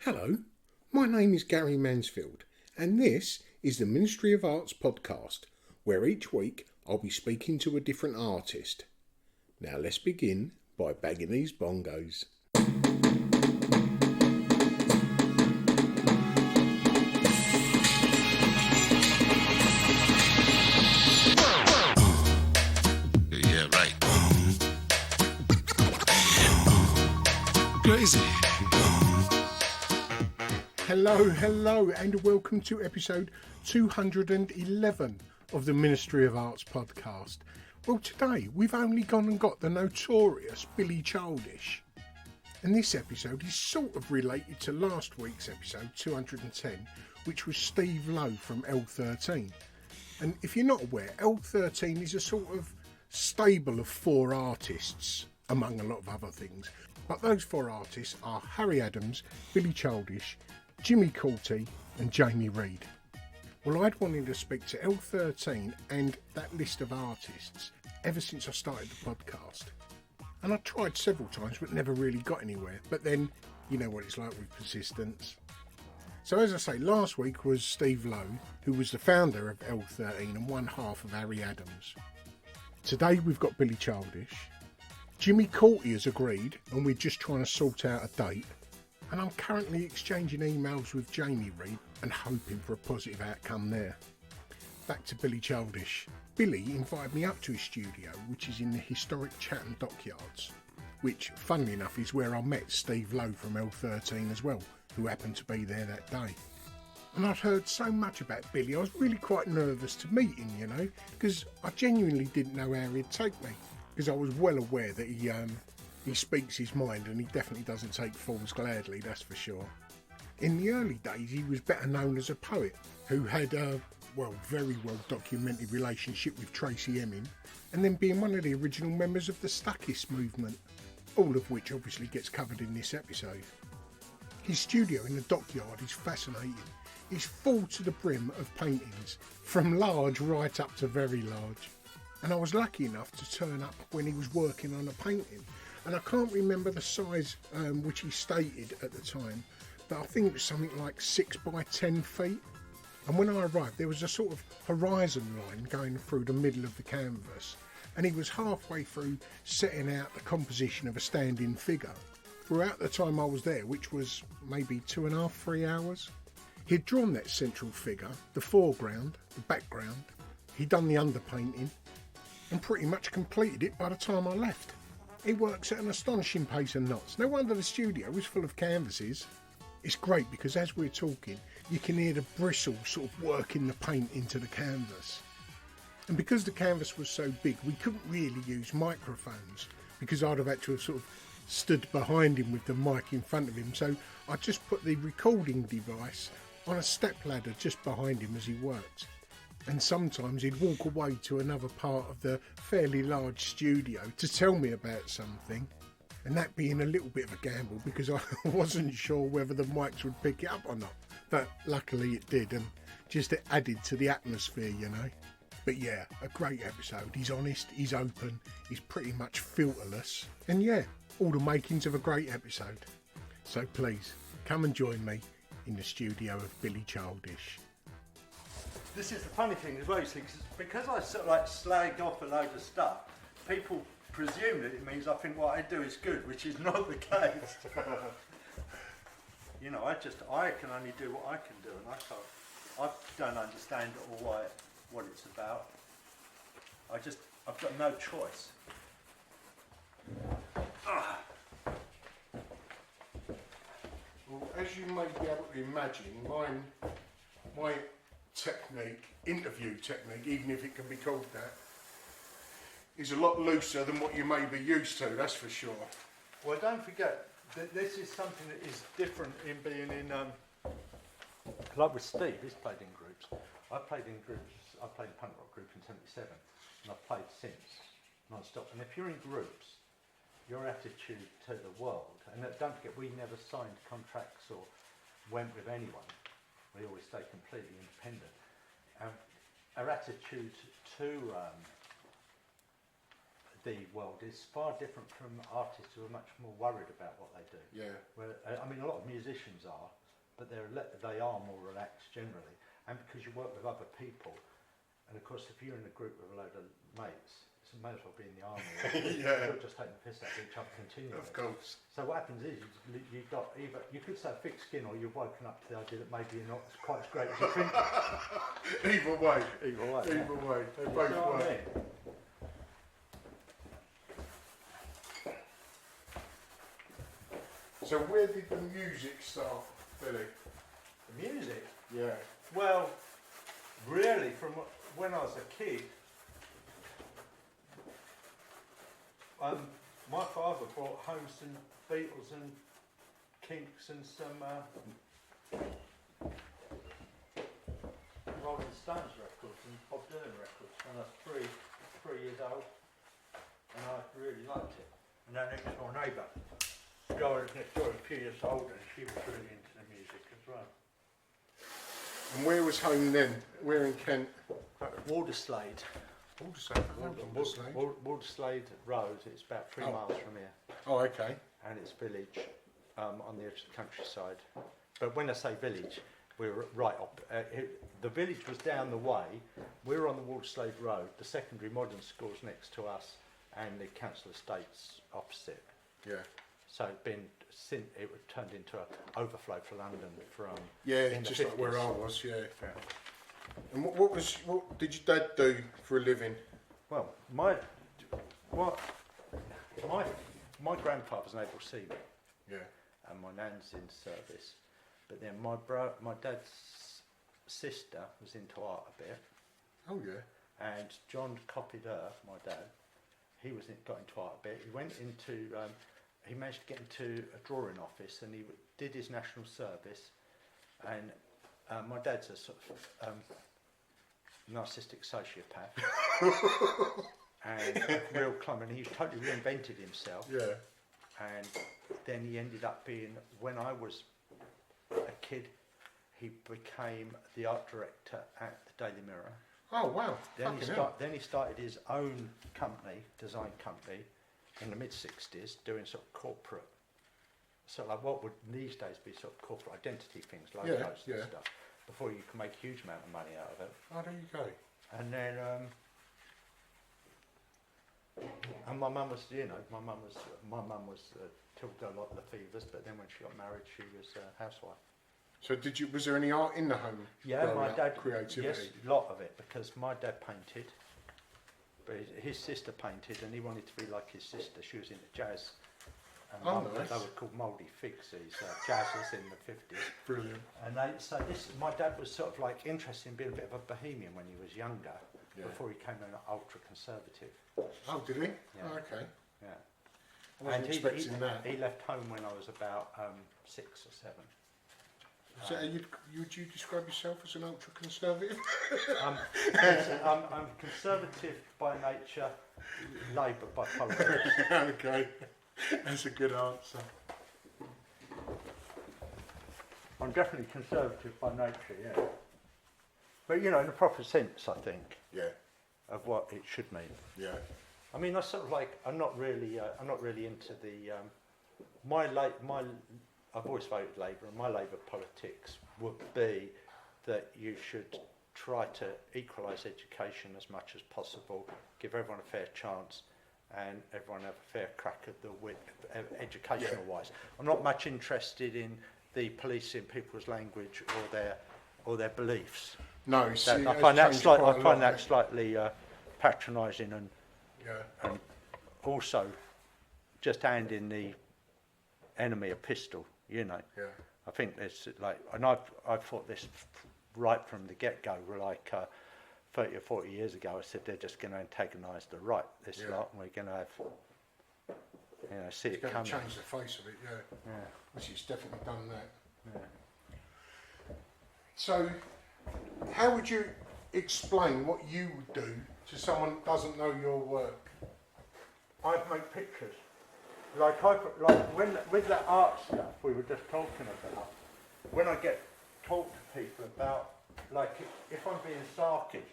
Hello, my name is Gary Mansfield, and this is the Ministry of Arts podcast, where each week I'll be speaking to a different artist. Now let's begin by bagging these bongos. Yeah, right. Crazy. Hello, and welcome to episode 211 of the Ministry of Arts podcast. Well, today we've only gone and got the notorious Billy Childish. And this episode is sort of related to last week's episode, 210, which was Steve Lowe from L13. And if you're not aware, L13 is a sort of stable of four artists, among a lot of other things. But those four artists are Harry Adams, Billy Childish, Jimmy Coulty and Jamie Reid. Well, I'd wanted to speak to L13 and that list of artists ever since I started the podcast. And I tried several times but never really got anywhere. But then, you know what it's like with persistence. So as I say, last week was Steve Lowe, who was the founder of L13 and one half of Harry Adams. Today we've got Billy Childish. Jimmy Coulty has agreed and we're just trying to sort out a date. And I'm currently exchanging emails with Jamie Reid and hoping for a positive outcome there. Back to Billy Childish. Billy invited me up to his studio, which is in the historic Chatham Dockyards, which, funnily enough, is where I met Steve Lowe from L13 as well, who happened to be there that day. And I'd heard so much about Billy, I was really quite nervous to meet him, you know, because I genuinely didn't know how he'd take me, because I was well aware that he speaks his mind and he definitely doesn't take fools gladly, that's for sure. In the early days, he was better known as a poet who had a, very well documented relationship with Tracy Emin, and then being one of the original members of the Stuckism movement, all of which obviously gets covered in this episode. His studio in the dockyard is fascinating. It's full to the brim of paintings, from large right up to very large. And I was lucky enough to turn up when he was working on a painting. And I can't remember the size which he stated at the time, but I think it was something like 6 by 10 feet. And when I arrived, there was a sort of horizon line going through the middle of the canvas, and he was halfway through setting out the composition of a standing figure. Throughout the time I was there, which was maybe 2.5, 3 hours, he'd drawn that central figure, the foreground, the background, he'd done the underpainting, and pretty much completed it by the time I left. He works at an astonishing pace and knots. No wonder the studio was full of canvases. It's great because as we're talking, you can hear the bristle sort of working the paint into the canvas. And because the canvas was so big, we couldn't really use microphones because I'd have had to have sort of stood behind him with the mic in front of him. So I just put the recording device on a stepladder just behind him as he worked. And sometimes he'd walk away to another part of the fairly large studio to tell me about something, and that being a little bit of a gamble because I wasn't sure whether the mics would pick it up or not, but luckily it did, and just it added to the atmosphere, you know. But yeah, a great episode. He's honest, he's open, he's pretty much filterless, and yeah, all the makings of a great episode. So please, come and join me in the studio of Billy Childish. This is the funny thing as well, you see, because I sort of like slagged off a load of stuff, people presume that it means I think what I do is good, which is not the case. You know, I can only do what I can do, and I don't understand all what it's about. I've got no choice. Well, as you may be able to imagine, my technique, interview technique, even if it can be called that, is a lot looser than what you may be used to, that's for sure. Well, don't forget that this is something that is different in being in, like with Steve, he's played in groups. I played in a punk rock group in 77, and I've played since, non-stop. And if you're in groups, your attitude to the world, and don't forget, we never signed contracts or went with anyone. We always stay completely independent. Our attitude to the world is far different from artists who are much more worried about what they do. Yeah. Where, I mean, a lot of musicians are, but they are more relaxed generally. And because you work with other people, and of course, if you're in a group with a load of mates, it may as well be in the army. Yeah. You're just taking the piss out of each other continually. Of course. So what happens is you've got either, you could say thick skin, or you've woken up to the idea that maybe you're not quite as great as you think. Either way. Either way. Either way. They You both see what I work. mean? So where did the music start, Billy? The music? Yeah. Well, really, from when I was a kid, my father brought home some Beatles and Kinks and some Rolling Stones records and Bob Dylan records when I was three years old, and I really liked it. And our next door neighbour, the girl was next door, a few years older, and she was really into the music as well. And where was home then? Where in Kent? Walderslade. Walderslade Road, it's about 3 miles from here. Oh, okay. And it's village on the edge of the countryside. But when I say village, we're right up. The village was down the way. We're on the Walderslade Road. The secondary modern school's next to us, and the council estate's opposite. Yeah. So it was turned into an overflow for London from in just the like where 50s. I was. Yeah. And what did your dad do for a living? Well, my grandfather's an able seaman. Yeah. And my nan's in service, but then my dad's sister was into art a bit. Oh yeah. And John copied her, my dad. He got into art a bit. He went into he managed to get into a drawing office, and he did his national service. And my dad's a sort of narcissistic sociopath and real clumsy. And he totally reinvented himself. Yeah. And then he ended up being, when I was a kid, he became the art director at the Daily Mirror. Oh wow. Then he started his own company, design company, in the mid-60s, doing sort of corporate, so like what would these days be sort of corporate identity things, logos and stuff, before you can make a huge amount of money out of it. Oh, there you go. And then, and my mum was, killed a lot of the fevers, but then when she got married, she was a housewife. So was there any art in the home? Yeah, my dad, creativity. yes, a lot of it, because my dad painted, but his sister painted, and he wanted to be like his sister. She was into jazz. And nice. They were called mouldy figs, these jazzers in the 50s. Brilliant. And my dad was sort of like interested in being a bit of a bohemian when he was younger, before he came in ultra conservative. Oh, did he? Yeah. Oh, okay. Yeah. I wasn't expecting that. He left home when I was about 6 or 7. So would you describe yourself as an ultra conservative? I'm conservative by nature, Labour by politics. Okay, that's a good answer. I'm definitely conservative by nature, yeah. But in the proper sense, I think, of what it should mean. Yeah. I mean, I sort of like, I'm not really into the, I've always voted Labour, and my Labour politics would be that you should try to equalise education as much as possible, give everyone a fair chance, and everyone have a fair crack at the educational wise. I'm not much interested in the policing people's language or their beliefs. No, see, I find that slightly patronising and also just handing the enemy a pistol. Yeah. I think there's and I've thought this right from the get-go. Like 30 or 40 years ago, I said they're just going to antagonise the right. This lot, and we're going to have, see it coming. Change the face of it, which it's definitely done that. Yeah. So, how would you explain what you would do to someone that doesn't know your work? I'd make pictures. With the art stuff we were just talking about, when I talk to people about, if I'm being sarky,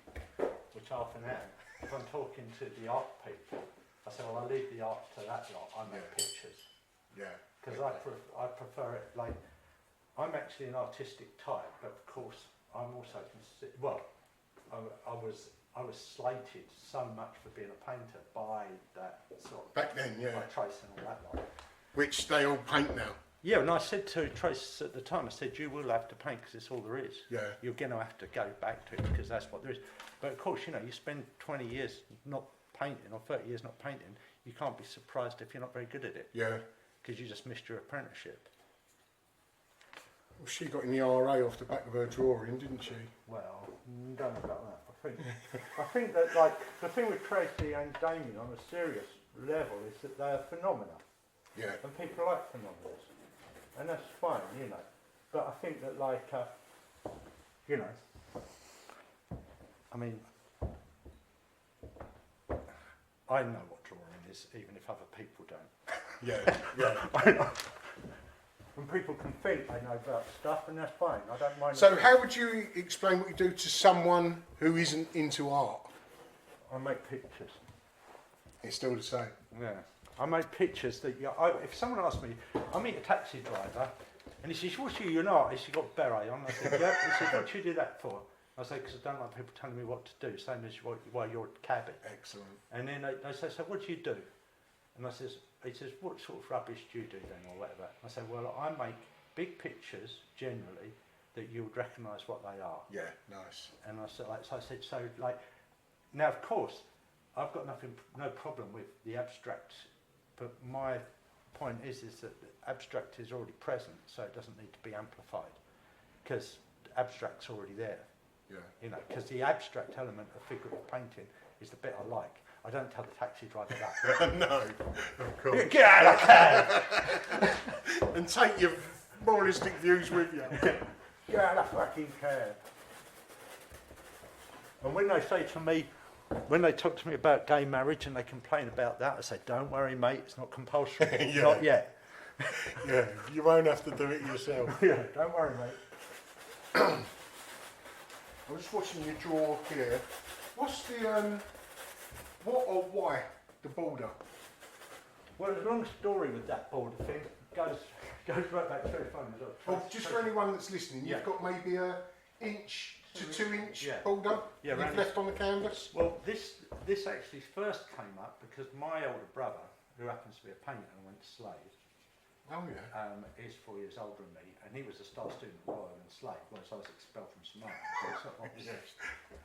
which I often am, if I'm talking to the art people, I said, well, I leave the art to that lot. I make pictures. Yeah. Because I prefer it like, I'm actually an artistic type, but of course I'm also I was slated so much for being a painter by that sort of Back then, yeah. by Trace and all that lot. Which they all paint now. Yeah, and I said to Trace at the time, I said, you will have to paint because it's all there is. Yeah. You're going to have to go back to it because that's what there is. But of course, you know, you spend 20 years not painting or 30 years not painting, you can't be surprised if you're not very good at it. Yeah. Because you just missed your apprenticeship. Well, she got in the RA off the back of her drawing, didn't she? Well, don't know about that. I think that, like, the thing with Tracy and Damien on a serious level is that they are phenomena. Yeah. And people like phenomena. And that's fine, you know. But I think that, like, you know, I mean, I know what drawing is, even if other people don't. Yeah, yeah. I know. And people can think they know about stuff, and that's fine. I don't mind. So how would you explain what you do to someone who isn't into art? I make pictures. It's still the same. Yeah. I make pictures that if someone asks me, I meet a taxi driver, and he says, "What's you? You're an artist. You got beret on." I said, "Yeah." He says, "What do you do that for?" I say, "Because I don't like people telling me what to do, same as why you're a cabbie." Excellent. And then they say, "So what do you do?" And I says, he says, "What sort of rubbish do you do then, or whatever?" I say, "Well, I make big pictures generally that you would recognise what they are." Yeah, nice. And I said, like, now of course, I've got no problem with the abstract, but my point is that the abstract is already present, so it doesn't need to be amplified, because abstract's already there. Yeah. You know, because the abstract element of figurative painting is the bit I like. I don't tell the taxi driver that. No, of course. Get out of the cab! And take your moralistic views with you. Get out of the fucking cab. And when they say to me, when they talk to me about gay marriage and they complain about that, I say, "Don't worry, mate, it's not compulsory." Yeah. Not yet. Yeah, you won't have to do it yourself. Yeah, don't worry, mate. I'm just watching you draw here. What's the, what or why the border? Well, there's a long story with that border thing. Goes right back to the phone as well. Oh, just for anyone that's listening, you've got maybe a inch to 2 inch border you've left on the canvas? Well, this actually first came up because my older brother, who happens to be a painter and went to Slade, is 4 years older than me, and he was a star student at Royal and Slade, whereas I was expelled from St Martin's. So it's not like this.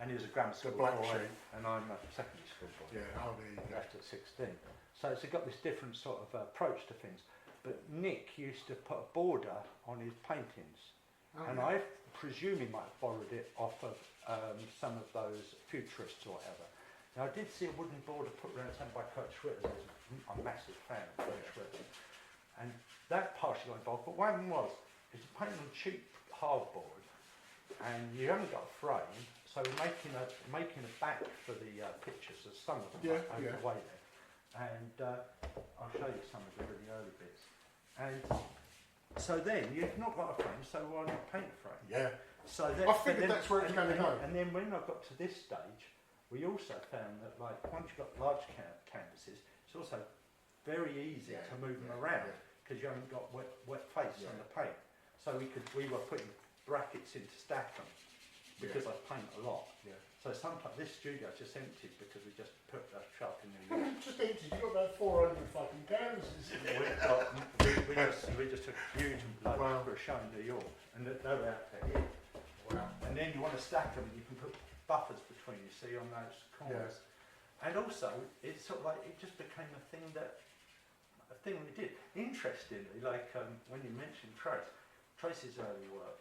And he was a grammar school boy, and I'm a secondary school boy. Yeah, oh, there you go. Left at 16. So it's got this different sort of approach to things. But Nick used to put a border on his paintings, and I presume he might have borrowed it off of some of those futurists or whatever. Now I did see a wooden border put around something by Kurt Schwitter. I'm a massive fan of Kurt Schwitter. And that partially got involved, but one was, it's painted on cheap hardboard, and you haven't got a frame, so we're making a back for the pictures. There's some of them over the way there, and I'll show you some of the really early bits. And so then you've not got a frame, so why not paint a frame? Yeah. So then, I figured that's where it's going to go. And then when I got to this stage, we also found that, like, once you've got large canvases, it's also very easy to move them around because you haven't got wet face on the paint. So we were putting brackets in to stack them because I paint a lot. Yeah. So sometimes this studio is just empty because we just put a sharp in there. Just empty. You've got about 400 fucking canvases. We just took a huge load for a show in New York, and they were out there here. Wow. And then you want to stack them, and you can put buffers between, you see, on those corners. Yeah. And also, it's sort of like, it just became a thing we did. Interestingly, like when you mentioned Trace's early work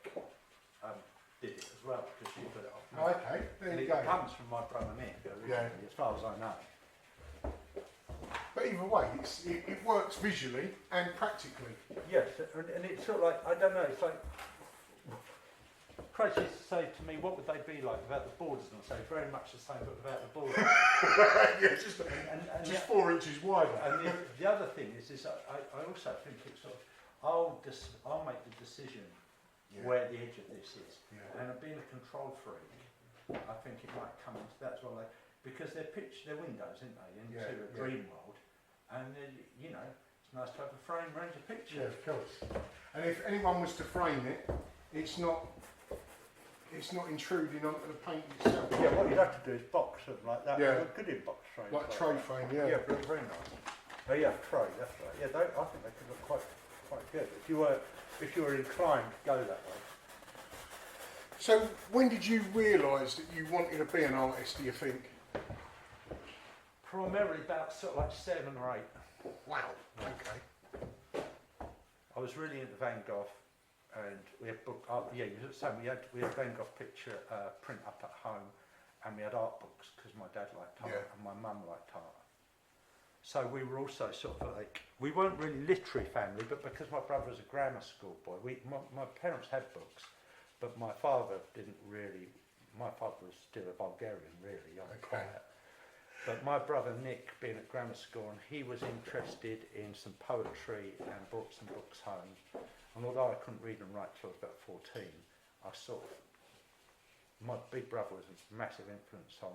did it as well, because she put it off. Oh, okay, there you go. It comes from my brother Nick, as far as I know. But either way, it works visually and practically. Yes, and it's sort of like, I don't know, it's like, Trace used to say to me, what would they be like without the borders? And I say, very much the same, but without the borders. Just 4 inches wider. And the other thing is I also think it's sort of, I'll make the decision where the edge of this is. Yeah. And being a control freak, I think it might come into that as well. Like, because they're pitched, they're windows, aren't they, into a dream world, and you know, it's nice to have a frame around your picture. Yeah, of course. And if anyone was to frame it, it's not intruding onto the paint itself. Yeah, what you'd have to do is box them like that. Yeah. Look good in box frames. Like tray frame, yeah. Yeah, very, very nice. Oh yeah, tray, that's right. Yeah, I think they could look quite good if you were inclined to go that way. So when did you realise that you wanted to be an artist, do you think? Primarily about sort of like 7 or 8. Wow, okay. I was really into Van Gogh, and we had book. Yeah, you were saying we had Van Gogh picture print up at home, and we had art books because my dad liked art and my mum liked art. So we were also sort of like, we weren't really literary family, but because my brother was a grammar school boy, my parents had books, but my father didn't really. My father was still a Bulgarian, really, young and quiet. But my brother Nick, being at grammar school, and he was interested in some poetry and brought some books home. And although I couldn't read and write till I was about 14, my big brother was a massive influence on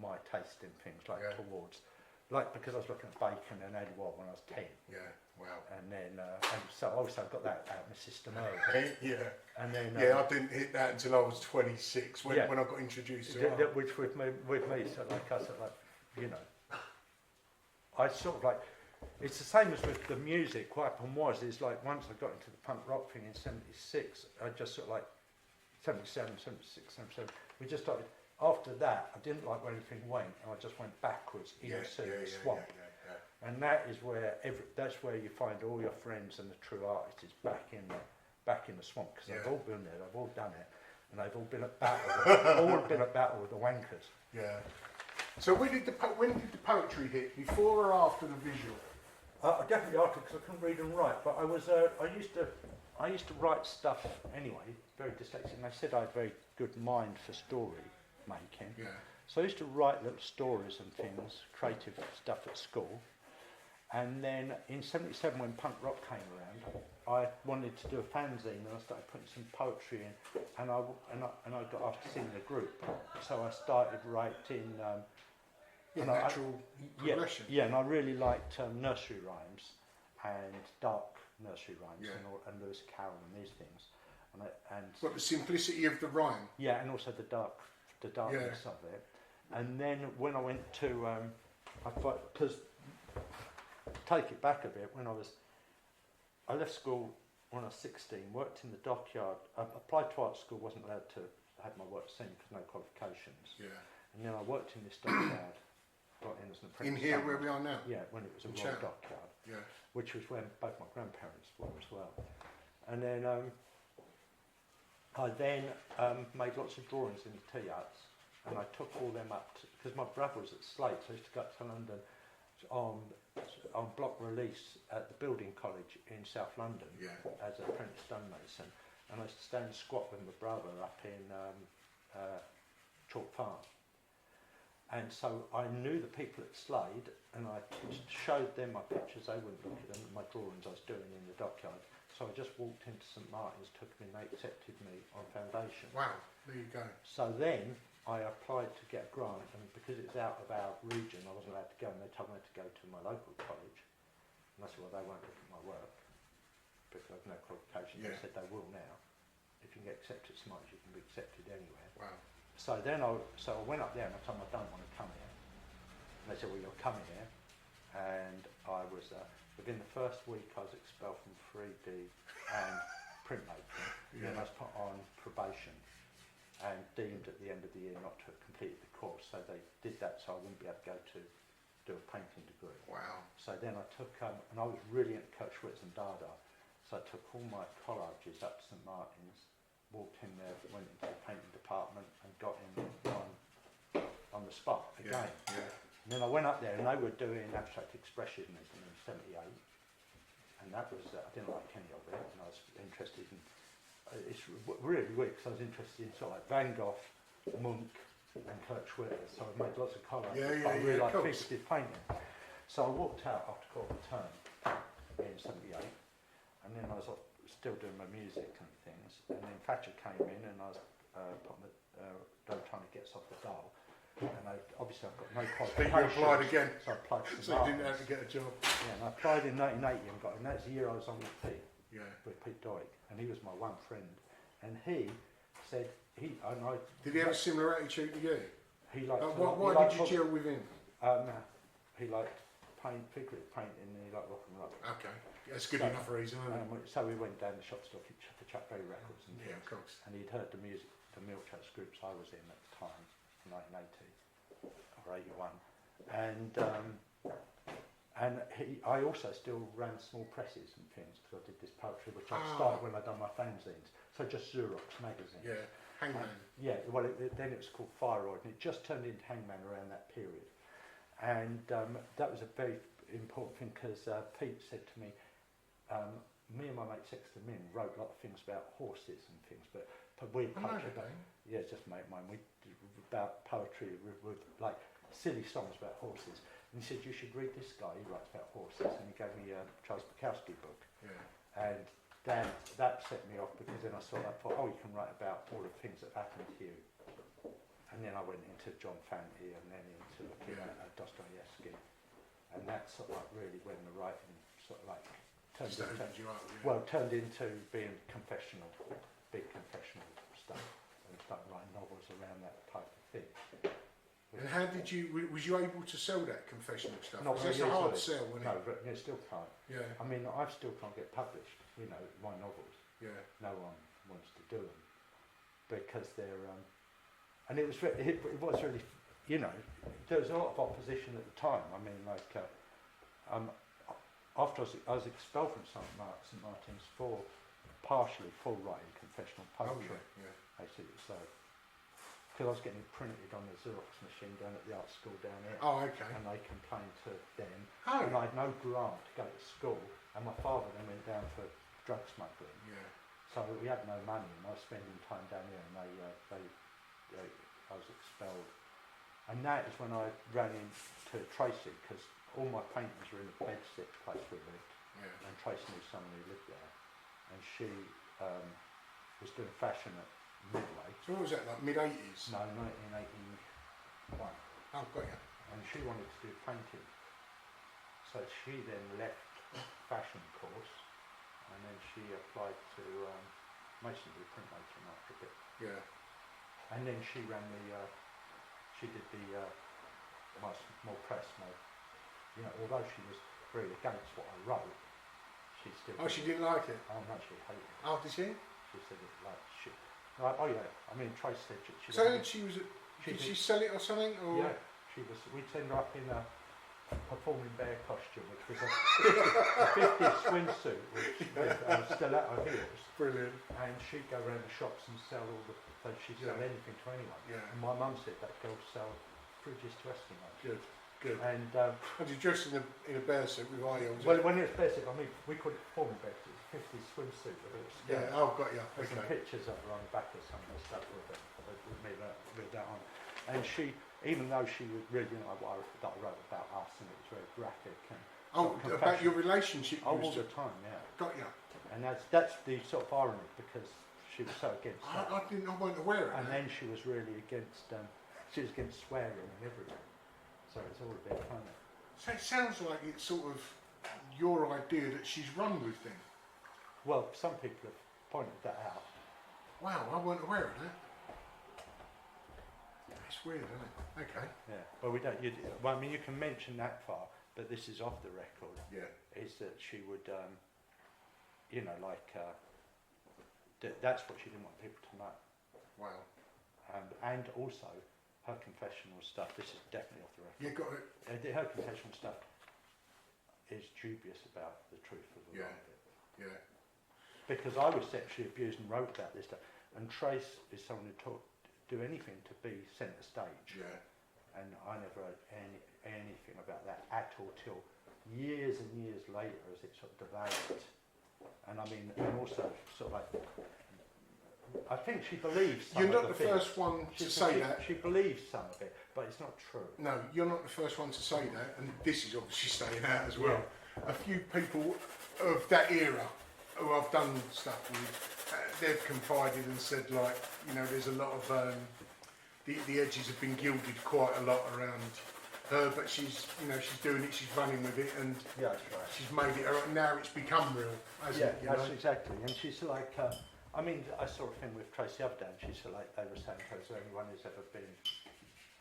my taste in things, like because I was looking at Bacon and Eddie Wall when I was 10. Yeah, wow. And then, and so obviously I got that out of my system early. Yeah. And then, I didn't hit that until I was 26 when I got introduced to art. Which with me, so like I said, like, you know, I sort of like, it's the same as with the music. What happened was, is like once I got into the punk rock thing in 76, I just sort of like, 77, 76, 77, we just started, after that, I didn't like where anything went, and I just went backwards into the swamp. And that is where, that's where you find all your friends and the true artists is back in the swamp, because they've all been there, they've all done it, and they've all been at battle with the wankers. Yeah. So when did the poetry hit? Before or after the visual? Definitely after, because I couldn't read and write. But I used to write stuff anyway. Very dyslexic. And they said I had a very good mind for story making. Yeah. So I used to write little stories and things, creative stuff at school. And then in '77, when punk rock came around, I wanted to do a fanzine, and I started putting some poetry in, and I got asked to sing in a group. So I started writing. Natural progression. Yeah, and I really liked nursery rhymes and dark nursery rhymes and Lewis Carroll and these things. But the simplicity of the rhyme. Yeah, and also the darkness of it. And then when I went to, because take it back a bit, I left school when I was 16, worked in the dockyard. I applied to art school, wasn't allowed to have my work seen because no qualifications. Yeah. And then I worked in this dockyard. Got in as an apprentice. In here where we are now? Yeah, when it was a royal dockyard. Yeah. Which was when both my grandparents were as well. And then I made lots of drawings in the tea arts, and I took all them up, because my brother was at Slate, so I used to go up to London on block release at the building college in South London as an apprentice stonemason, and I used to stand and squat with my brother up in Chalk Farm. And so I knew the people at Slade, and I showed them my pictures. They wouldn't look at them, my drawings I was doing in the dockyard. So I just walked into St Martin's, took them in, they accepted me on foundation. Wow, there you go. So then I applied to get a grant, and because it's out of our region, I wasn't allowed to go, and they told me to go to my local college. And I said, well, they won't look at my work because I've no qualifications. They said they will now. If you can get accepted at St Martin's, you can be accepted anywhere. Wow. So then I went up there and I told them I don't want to come here. And they said, well, you're coming here. And I was, within the first week, I was expelled from 3D and printmaking. And then I was put on probation and deemed at the end of the year not to have completed the course. So they did that so I wouldn't be able to go to do a painting degree. Wow. So then I took, and I was really into Coach Wits and Dada. So I took all my collages up to St Martin's, walked in there, went into the painting department and got in on the spot again. And then I went up there and they were doing abstract expressionism in '78, and that was, I didn't like any of it, and I was interested in, it's really weird because I was interested in sort of like Van Gogh, Munch and Kurt Schwitters, so I made lots of collages, but I really like figurative painting. So I walked out after quarter term in '78, and then I was still doing my music and things, and then Thatcher came in and I was trying to get us off the dole, and obviously I've got no So you qualifications. applied again. So I applied for So you didn't have to get a job. Yeah, and I applied in 1980 and got, and that's the year I was on with Pete. Yeah. With Pete Doig, and he was my one friend, and he said Did he have a similar attitude to you? He liked. Why did you gel with him? He liked figurative painting, and he liked rock and roll. Okay, that's good enough reason, isn't it? So we went down the shop store for Chuck Berry records and Yeah, of course. and he'd heard the music, the Milkshakes groups I was in at the time, in 1980 or 81, and I also still ran small presses and things because I did this poetry, which I started when I'd done my fanzines. So just Xerox magazines. Yeah, Hangman. Well, then it was called Thyroid, and it just turned into Hangman around that period. And that was a very important thing because Pete said to me, me and my mate Sexton Min wrote a lot of things about horses and things, but weird poetry. Yeah, just mate mine. We did about poetry with like silly songs about horses. And he said, you should read this guy, he writes about horses. And he gave me a Charles Bukowski book. Yeah. And then that set me off because then I thought, you can write about all the things that happened to you. And then I went into John Fante and then into looking at Dostoevsky. And that sort of like really when the writing sort of like turned into being confessional, big confessional stuff, and start writing novels around that type of thing. And how did you, was you able to sell that confessional stuff? Not That's a hard sell, isn't it? No, but you still can't. Yeah. I mean, I still can't get published, my novels. Yeah. No one wants to do them because they're, and it was really, there was a lot of opposition at the time. I mean, like, after I was expelled from St Martin's for partially full writing confessional poetry. Basically, so. Because I was getting it printed on the Xerox machine down at the art school down here. Oh, okay. And they complained to them. Oh. And I had no grant to go to school. And my father then went down for drug smuggling. Yeah. So we had no money, and I was spending time down here, and I was expelled. And that is when I ran into Tracy, because all my paintings were in the bedsit place we lived. Yeah. And Tracy knew someone who lived there. And she was doing fashion at Midway. So what was that, like mid-80s? No, 1981. Oh, got you. And she wanted to do painting. So she then left fashion course and then she applied to masonry printmaking after a bit. Yeah. And then she ran she did the more press mode. Although she was very against what I wrote, she still... Oh, she didn't like it? Oh, no, she hated it. Oh, did she? She said it like shit. Like, oh yeah, I mean Trace said she so did she sell it or something? Or? Yeah, we'd send her up in a performing bear costume, which was a 50s swimsuit, which was still at her heels. Brilliant. And she'd go around the shops and sell she'd sell anything to anyone. Yeah. And my mum said that girl sold fridges to Eskimos. Good. And you dressed in a bear suit with high heels? Well, when it was bear suit, I mean, we called it performing bear suit. It's a 50s swimsuit with a skirt. Yeah, oh, got you. There's some pictures of her on the back of some of the stuff with me that on. And she, even though she was really, what I wrote about us, and it was very graphic. And about your relationship? All the time, yeah. Got you. And that's the sort of irony, because she was so against that. I wasn't aware of that. And then she was really against, she was against swearing and everything. So it's all a bit funny. So it sounds like it's sort of your idea that she's run with then. Well, some people have pointed that out. Wow, I wasn't aware of that. It's weird, isn't it? Okay. Yeah. Well, we don't. I mean, you can mention that far, but this is off the record. Yeah. Is that she would, that's what she didn't want people to know. Wow. And also, her confessional stuff. This is definitely off the record. You got it. Her confessional stuff is dubious about the truth of a lot of it. Yeah. Because I was sexually abused and wrote about this stuff, and Trace is someone who do anything to be centre stage. Yeah. And I never heard anything about that at all till years and years later, as it sort of developed. And I mean, and also sort of like, I think she believes some You're of not the the first one to say that. She believes some of it, but it's not true. No, you're not the first one to say that, and this is obviously staying out as well. Yeah. A few people of that era who I've done stuff with, they've confided and said, like, there's a lot of the edges have been gilded quite a lot around her, but she's doing it, she's running with it, and Yeah, that's right. she's made it. Now it's become real, hasn't it? That's exactly. And she's like, I mean, I saw a thing with Tracy the other day, and she's like, they were saying, is there anyone who's ever been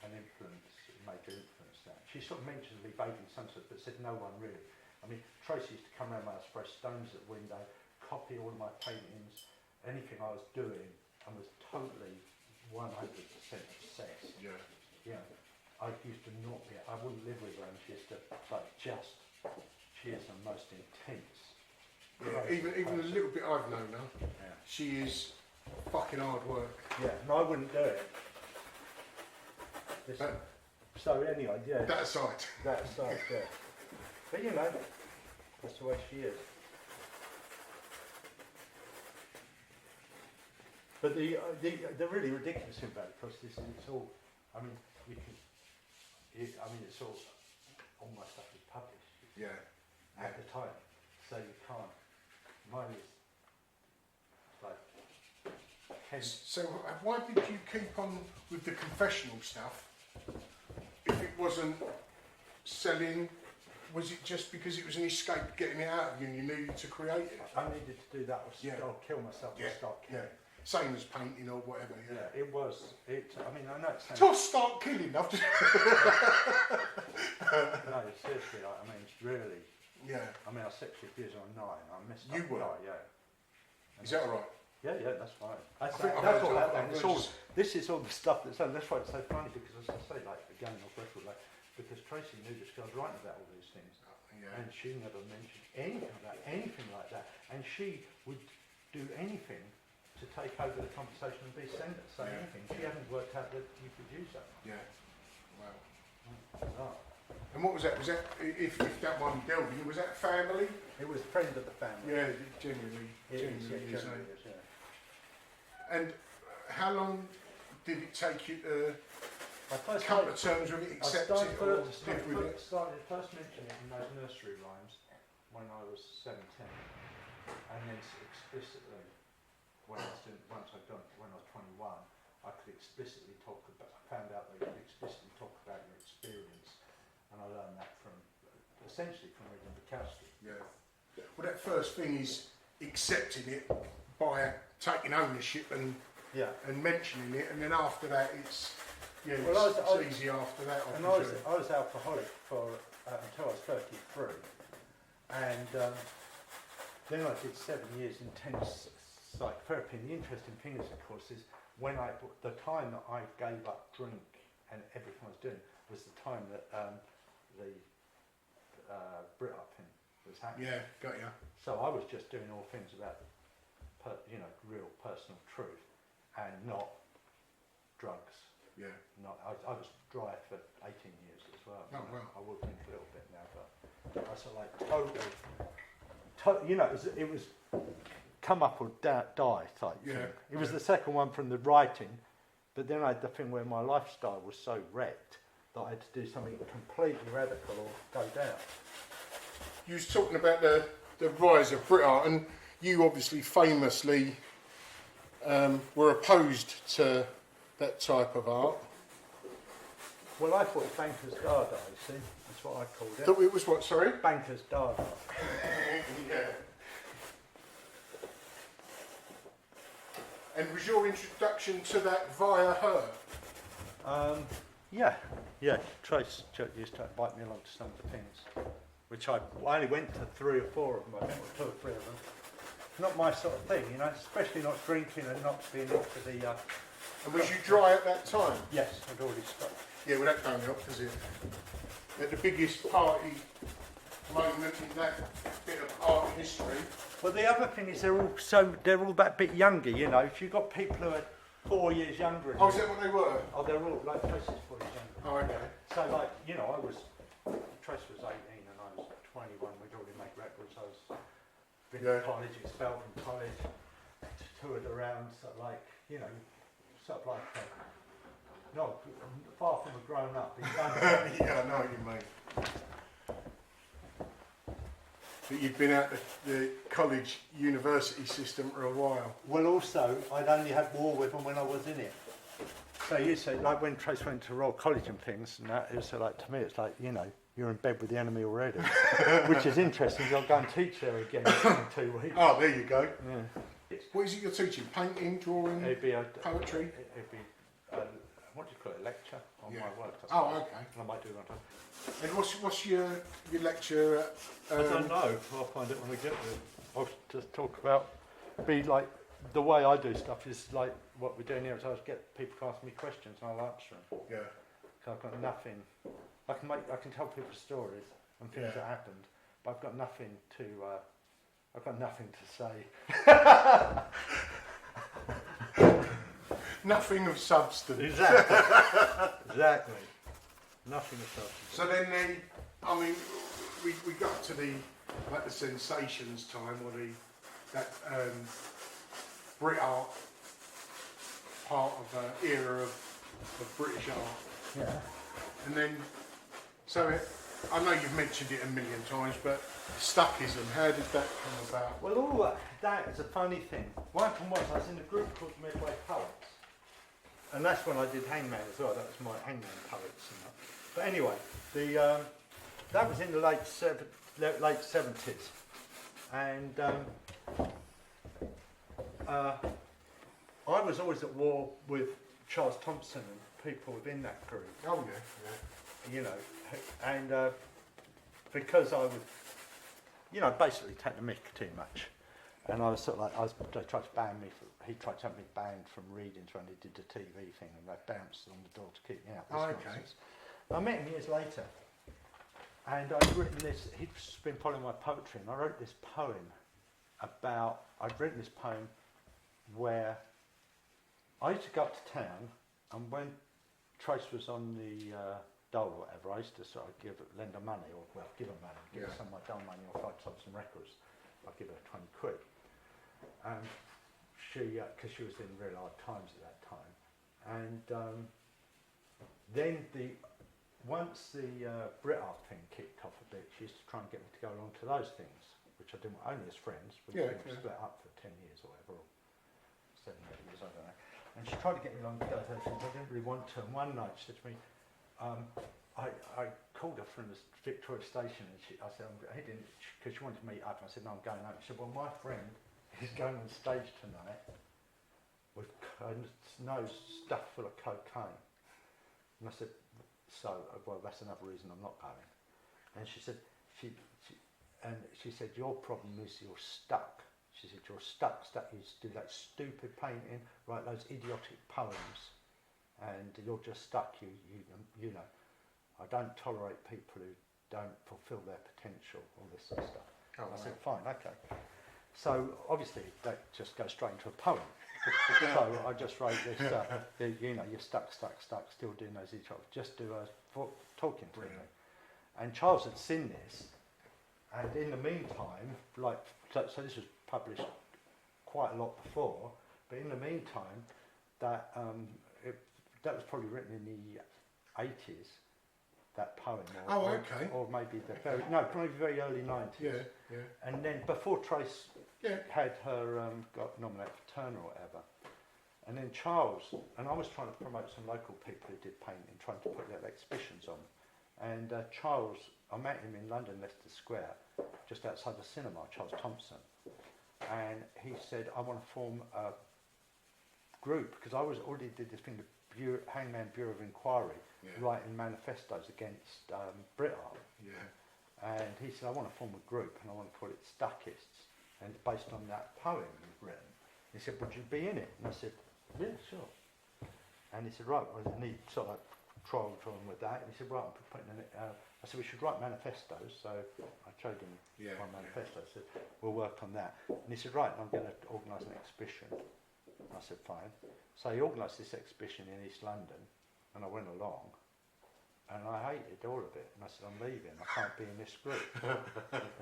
an influence, major influence that? She sort of mentioned me bathing sunset, but said no one really. I mean, Tracy used to come around my house, throw stones at the window, copy all of my paintings, anything I was doing, and was totally 100% obsessed. Yeah. Yeah. I used to not be, I wouldn't live with her, and she used to, she is the most intense. Yeah, even the little bit I've known her, she is fucking hard work. Yeah, and I wouldn't do it. So anyway, yeah. That aside. That aside, yeah. But you know, that's the way she is. But the really ridiculous thing about it, because it's all, I mean, it's all my stuff is published. Yeah. At the time, so you can't. Mine is like. So why did you keep on with the confessional stuff? If it wasn't selling, was it just because it was an escape getting it out of you and you needed to create it? I needed to do that, or kill myself, or start killing. Yeah. Same as painting or whatever. Yeah, it was. I mean, I know it sounds. Just start killing. I've just. No, seriously, I mean, it's really. Yeah. I mean, I was sexually abused on 9. I missed. You were. Yeah. And is that all right? Yeah, that's fine. That's all that. And it's all. This is all the stuff that's. That's why it's so funny, because as I say, like again, off record, like because Tracy knew this girl was writing about all these things, and she never mentioned anything about anything like that, and she would do anything to take over the conversation and be sender, say anything. She hadn't worked out that you could use that. Yeah. Wow. Oh. And what was that? Was that, if that one delved you, was that family? It was friend of the family. Yeah, genuinely is. Yeah. And how long did it take you to come to terms with it, accept it, or live with it? Started first mentioning it in those nursery rhymes when I was 17, and then explicitly when I was 21, I could explicitly talk about. I found out that you could explicitly talk about your experience, and I learned that essentially from reading Bukowski. Yeah. Well, that first thing is accepting it by taking ownership and mentioning it, and then after that, it's easy after that. And I was alcoholic for until I was 33, and then I did 7 years intense psychotherapy. And the interesting thing is, of course, is the time that I gave up drink and everything I was doing was the time that the Brit Up thing was happening. Yeah, got you. So I was just doing all things about, real personal truth, and not drugs. Yeah. I was dry for 18 years as well. Oh, wow. I will drink a little bit now, but I sort of like totally, it was come up or die type thing. It was the second one from the writing, but then I had the thing where my lifestyle was so wrecked that I had to do something completely radical or go down. You was talking about the rise of Brit art, and you obviously famously were opposed to that type of art. Well, I thought Banker's Dada, you see, that's what I called it. Thought it was what, sorry? Banker's Dada. Yeah. And was your introduction to that via her? Trace used to invite me along to some of the things, which I only went to 3 or 4 of them, I think, or 2 or 3 of them. Not my sort of thing, especially not drinking and not being into the... And was you dry at that time? Yes, I'd already stopped. Yeah, well that don't help, does it? At the biggest party moment in that bit of art history. Well, the other thing is they're all that bit younger, If you've got people who are 4 years younger. Oh, is that what they were? Oh, they're all like Tracy's 4 years younger. Oh, okay. So, Trace was 18 and I was 21. We'd already made records. I was been to college, expelled from college, toured around, far from a grown up. Yeah, I know what you mean. But you'd been out the college university system for a while. Well, also, I'd only had war with them when I was in it. So you say, like when Trace went to Royal College and things, and that, it was like, to me, it's like, you know, you're in bed with the enemy already, which is interesting. I'll go and teach there again in 2 weeks. Oh, there you go. Yeah. What is it you're teaching? Painting, drawing, It'd be poetry? It'd be, what do you call it, a lecture on my work. Oh, okay. I might do one time. And what's your lecture? I don't know. I'll find it when we get there. I'll just talk about, be like, the way I do stuff is like what we're doing here. Is I get people to ask me questions and I'll answer them. Yeah. So I've got nothing. I can tell people stories and things that happened, but I've got nothing to. I've got nothing to say. Nothing of substance. Exactly. Exactly. Nothing of substance. So then, I mean, we got to the sensations time, or that Brit art part of era of British art. Yeah. And then, I know you've mentioned it a million times, but Stuckism, how did that come about? Well, all that is a funny thing. What happened was I was in a group called Midway Poets, and that's when I did Hangman as well. That was my Hangman Poets. And that. But anyway, that was in the late 70s, and I was always at war with Charles Thomson and people within that group. Oh yeah. You know, and because I would, you know, basically take the mick too much, and I was sort of like, they tried to ban me. He tried to have me banned from readings when he did the TV thing, and they bounced on the door to keep me out. Nonsense. I met him years later, and I'd written this. He'd been following my poetry, and I wrote this poem about. I'd written this poem where I used to go up to town, and when Trace was on the dole or whatever, I used to sort of lend her money, or give her money, give her some of my dole money, or 5 Thompson records. I'd give her 20 quid. Because she was in real hard times at that time, and then once the Brit art thing kicked off a bit, she used to try and get me to go along to those things, which I didn't only as friends. We split up for 10 years or whatever, or 7 or 8 years, I don't know. And she tried to get me along to go to those things. I didn't really want to. And one night she said to me, I called her from the Victoria Station, and I said, because she wanted to meet up. I said, no, I'm going home. She said, well, my friend is going on stage tonight with nose stuffed full of cocaine. And I said, well, that's another reason I'm not going. And she said, she said, your problem is you're stuck. She said, you're stuck. You do that stupid painting, write those idiotic poems, and you're just stuck. You know, I don't tolerate people who don't fulfil their potential, all this sort of stuff. I said, fine, okay. So obviously that just goes straight into a poem. So I just wrote this, you know, you're stuck, still doing those idiotic, just do a talking to me. And Charles had seen this, and in the meantime, so this was published quite a lot before, but in the meantime, that was probably written in the 80s, that poem, or maybe probably very early 90s. Yeah. And then before Trace had her got nominated for Turner or whatever, and then Charles, and I was trying to promote some local people who did painting, trying to put their exhibitions on, and Charles, I met him in London, Leicester Square, just outside the cinema, Charles Thomson, and he said, I want to form a group, because I already did this thing, the Hangman Bureau of Inquiry, writing manifestos against Brit art. And he said, I want to form a group, and I want to call it Stuckists, and it's based on that poem you've written. He said, would you be in it? And I said, yeah, sure. And he said, right, and he sort of trolled on with that, and he said, right, I'm putting in it. I said, we should write manifestos, so I showed him my manifesto. I said, we'll work on that. And he said, right, I'm going to organise an exhibition. I said, fine. So he organised this exhibition in East London, and I went along, and I hated all of it. And I said, I'm leaving, I can't be in this group.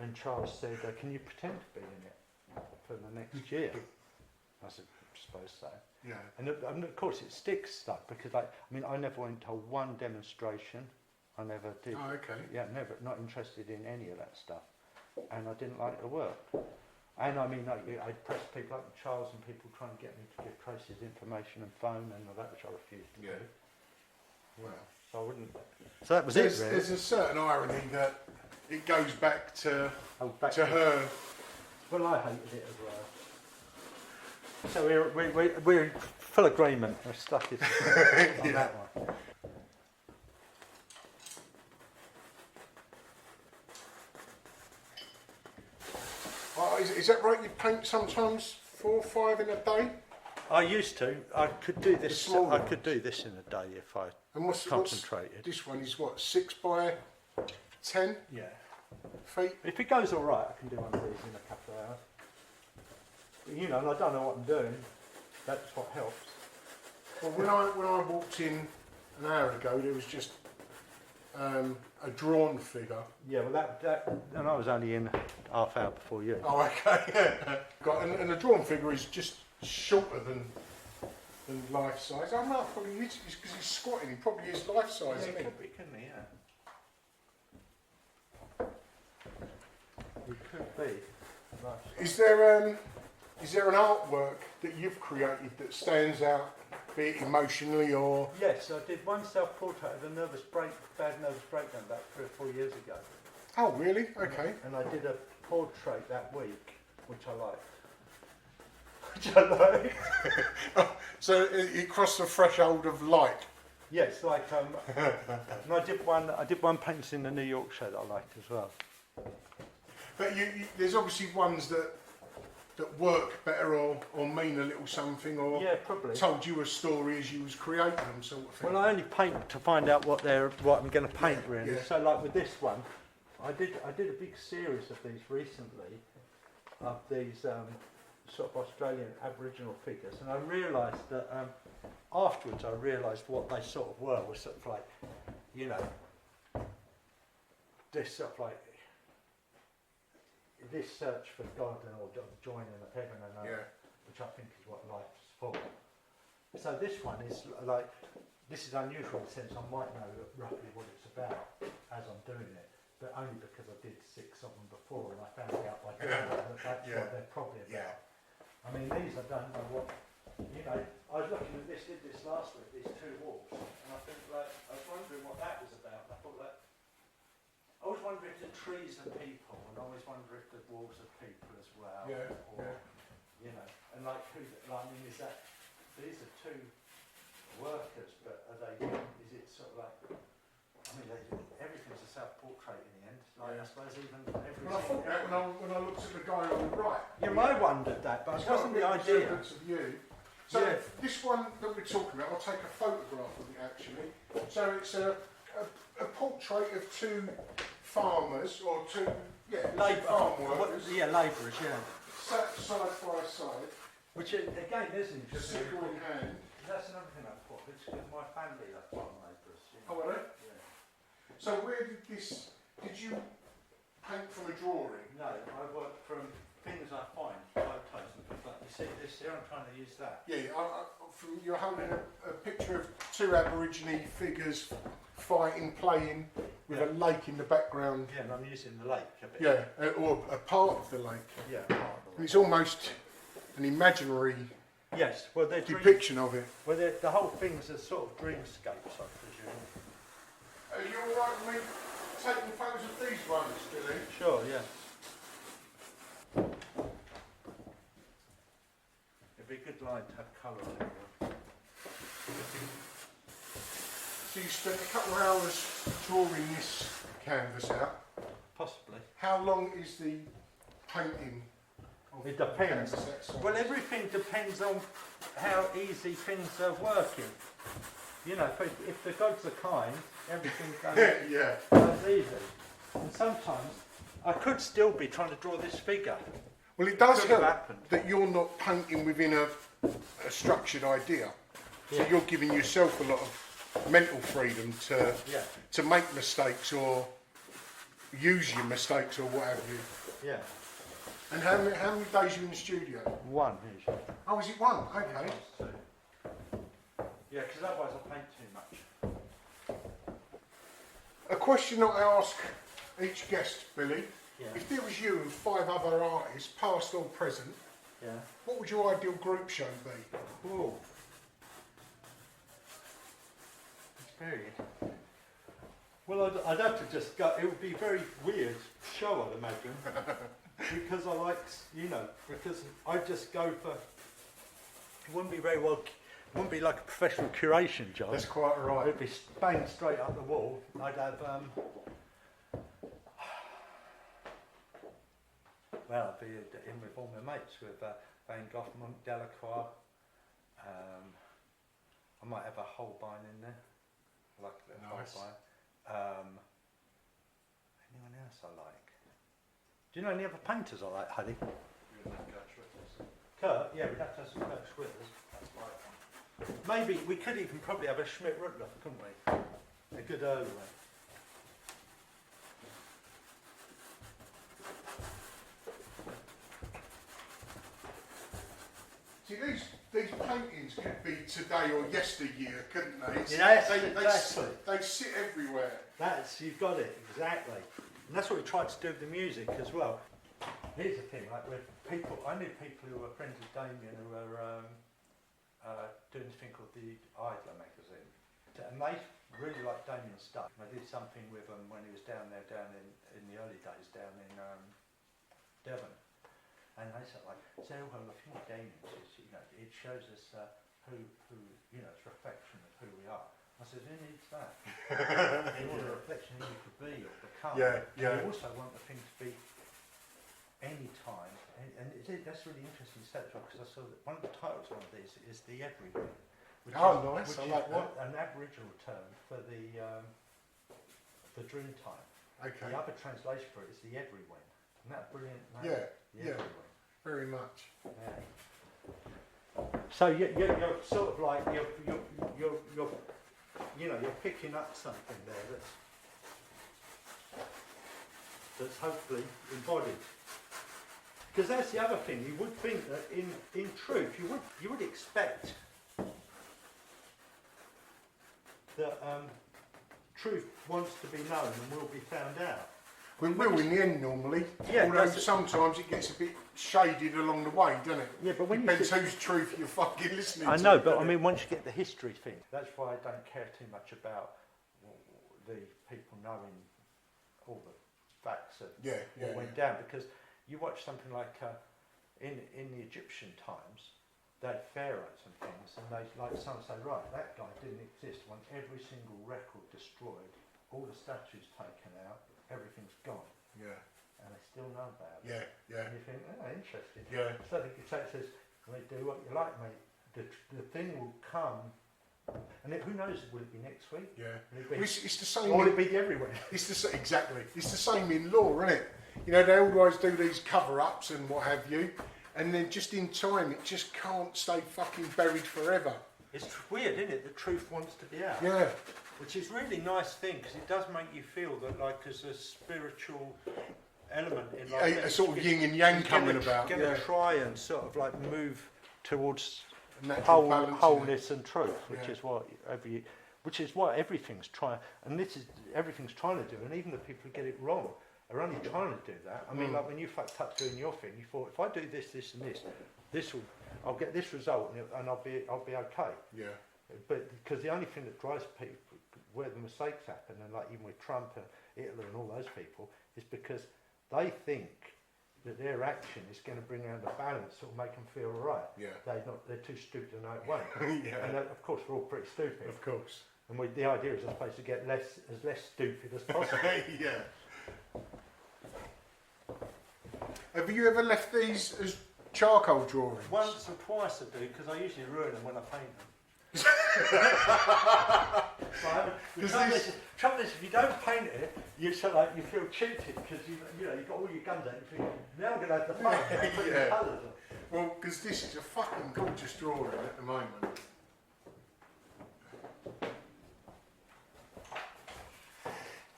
And Charles said, can you pretend to be in it for the next year? I said, I suppose so. Yeah. And of course it sticks stuff, because I never went to one demonstration. I never did. Oh, okay. Yeah, never, not interested in any of that stuff. And I didn't like the work. And I mean, I press people up, Charles and people trying to get me to give Tracy's information and phone and all that, which I refused to do. Well, so I wouldn't. So that was it. Really. There's a certain irony that it goes back to her. Well, I hated it as well. So we're in full agreement. We're stuck on that one. Is that right? You paint sometimes 4 or 5 in a day? I used to. I could do this. I could do this in a day if I concentrated. This one is what, 6 by 10? Yeah. Feet. If it goes all right, I can do one of these in a couple of hours. But, you know, and I don't know what I'm doing. That's what helps. Well, when I walked in an hour ago, there was just a drawn figure. Yeah, well, and I was only in half hour before you. Oh, okay. And the drawn figure is just shorter than life size. I'm not probably because he's squatting. He probably is life size, Yeah, isn't he? could be, couldn't he? Yeah. It could be. Is there an artwork that you've created that stands out, be it emotionally or? Yes, I did one self-portrait of a bad nervous breakdown about 3 or 4 years ago. Oh, really? Okay. And I did a portrait that week, which I liked. So it crossed the threshold of light. Yes, like and I did one painting in the New York show that I liked as well. But there's obviously ones that work better or mean a little something or probably told you a story as you was creating them, sort of thing. Well, I only paint to find out what I'm going to paint really. Yeah. So like with this one, I did a big series of these recently, of these sort of Australian Aboriginal figures, and I realised that afterwards I realised what they sort of were was sort of like, you know, this sort of like this search for God and or joining of heaven and earth, which I think is what life's for. So this one is like, this is unusual in the sense I might know roughly what it's about as I'm doing it, but only because I did 6 of them before and I found out by doing that that's what they're probably about. I mean, these I don't know what, you know, I was looking at this, did this last week, these 2 walls, and I think like, I was wondering what that was about, and I thought like, I always wonder if the trees are people, and I always wonder if the walls are people as well. You know, and like who? Like, I mean, is that these are 2 workers, but are they? Is it sort of like? I mean, everything's a self-portrait in the end. Like I suppose even everything. Well, I thought that when I looked at the guy on the right. Yeah, I wondered that, but it wasn't the idea. Of you. So this one that we're talking about, I'll take a photograph of it actually. So it's a portrait of 2 farmers or 2 farm workers. Labourers, Sat side by side. Which again isn't just sickle in hand. That's another thing I thought. It's because my family are farm labourers. Oh, are they? Yeah. So where did you paint from a drawing? No, I work from things I find, photos and things like that. You see this here, I'm trying to use that. Yeah, you're holding a picture of 2 Aborigine figures fighting, playing with a lake in the background. Yeah, and I'm using the lake a bit. Yeah, or a part of the lake. Yeah, part of the lake. And it's almost an imaginary depiction of it. Well, the whole thing's a sort of dreamscapes, I presume. Are you all right with me taking photos of these ones, Billy? Sure, yeah. It'd be a good line to have colour on it. So you spent a couple of hours drawing this canvas out. Possibly. How long is the painting? It depends. Well, everything depends on how easy things are working. You know, if the gods are kind, everything goes easy. And sometimes I could still be trying to draw this figure. Well, it does help that you're not painting within a structured idea. So you're giving yourself a lot of mental freedom to make mistakes or use your mistakes or what have you. Yeah. And how many days are you in the studio? 1 usually. Oh, is it 1? Okay. Yeah, because otherwise I paint too much. A question that I ask each guest, Billy, Yeah. If there was you and 5 other artists, past or present, Yeah. what would your ideal group show be? Ooh. It's very. Well, I'd have to just go. It would be a very weird show, I'd imagine, because I like, because I'd just go for. It wouldn't be very well. It wouldn't be like a professional curation job. That's quite right. It'd be banged straight up the wall. I'd have. Well, I'd be in with all my mates with Van Gogh, Monk, Delacroix. I might have a Holbein in there, like a Nice. Holbein. Anyone else I like? Do you know any other painters I like, Huddy? Kurt? Yeah, we'd have to have some Kurt Schwitters. That's right. Maybe we could even probably have a Schmidt-Rutler, couldn't we? A good early one. See, these paintings could be today or yesteryear, couldn't they? Yes, exactly. They sit everywhere. You've got it, exactly. And that's what we tried to do with the music as well. Here's the thing, like I knew people who were friends of Damien who were doing this thing called the Idler magazine. And they really liked Damien's stuff. And I did something with him when he was down in the early days down in Devon. And they said, like, so well, the thing with Damien is, it shows us who, it's a reflection of who we are. I said, who needs that? You want a reflection of who you could be or become. Yeah. You also want the thing to be any time. And that's really interesting stat because I saw that one of the titles of these is the Everywhere. Nice. Which I like that. an Aboriginal term for the dream time. Okay. The other translation for it is the Everywhere. Isn't that brilliant? Yeah. Everywhere. Very much. Yeah. So you're sort of like you're picking up something there that's hopefully embodied. Because that's the other thing. You would think that in truth you would expect that truth wants to be known and will be found out. We will in the end normally, although sometimes it gets a bit shaded along the way, doesn't it? Yeah, but when depends whose truth you're fucking listening to. I know, but I mean, once you get the history thing, that's why I don't care too much about the people knowing all the facts of what went down, because you watch something like in the Egyptian times, they had pharaohs and things, and they some say, right, that guy didn't exist. Want every single record destroyed, all the statues taken out. Everything's gone. Yeah. And they still know about it. Yeah. And you think, oh, interesting. Yeah. So the guitar says, mate, do what you like, mate. The thing will come. And who knows, will it be next week? Yeah. It's the same. Or will it be everywhere? Exactly. It's the same in law, isn't it? They always do these cover-ups and what have you, and then just in time, it just can't stay fucking buried forever. It's weird, isn't it? The truth wants to be out. Yeah. Which is a really nice thing, because it does make you feel that, like, there's a spiritual element in life. A sort of yin and yang coming about. Going to try and sort of like move towards Balance, wholeness and truth, which is what everything's trying. And everything's trying to do. And even the people who get it wrong are only trying to do that. I mean, like when you fucked up doing your thing, you thought, if I do this, this, and this, I'll get this result, and I'll be okay. Yeah. But because the only thing that drives people, where the mistakes happen, and like even with Trump and Hitler and all those people, is because they think that their action is going to bring around a balance that will make them feel all right. Yeah. They're too stupid to know it won't. Yeah. And of course we're all pretty stupid. Of course. And the idea is, I suppose, to get less stupid as possible. Yeah. Have you ever left these as charcoal drawings? Once or twice I do, because I usually ruin them when I paint them. The trouble is, if you don't paint it, you feel cheated because you've got all your guns out. You think, now I'm going to have the fun and put the colours on. Well, because this is a fucking gorgeous drawing at the moment.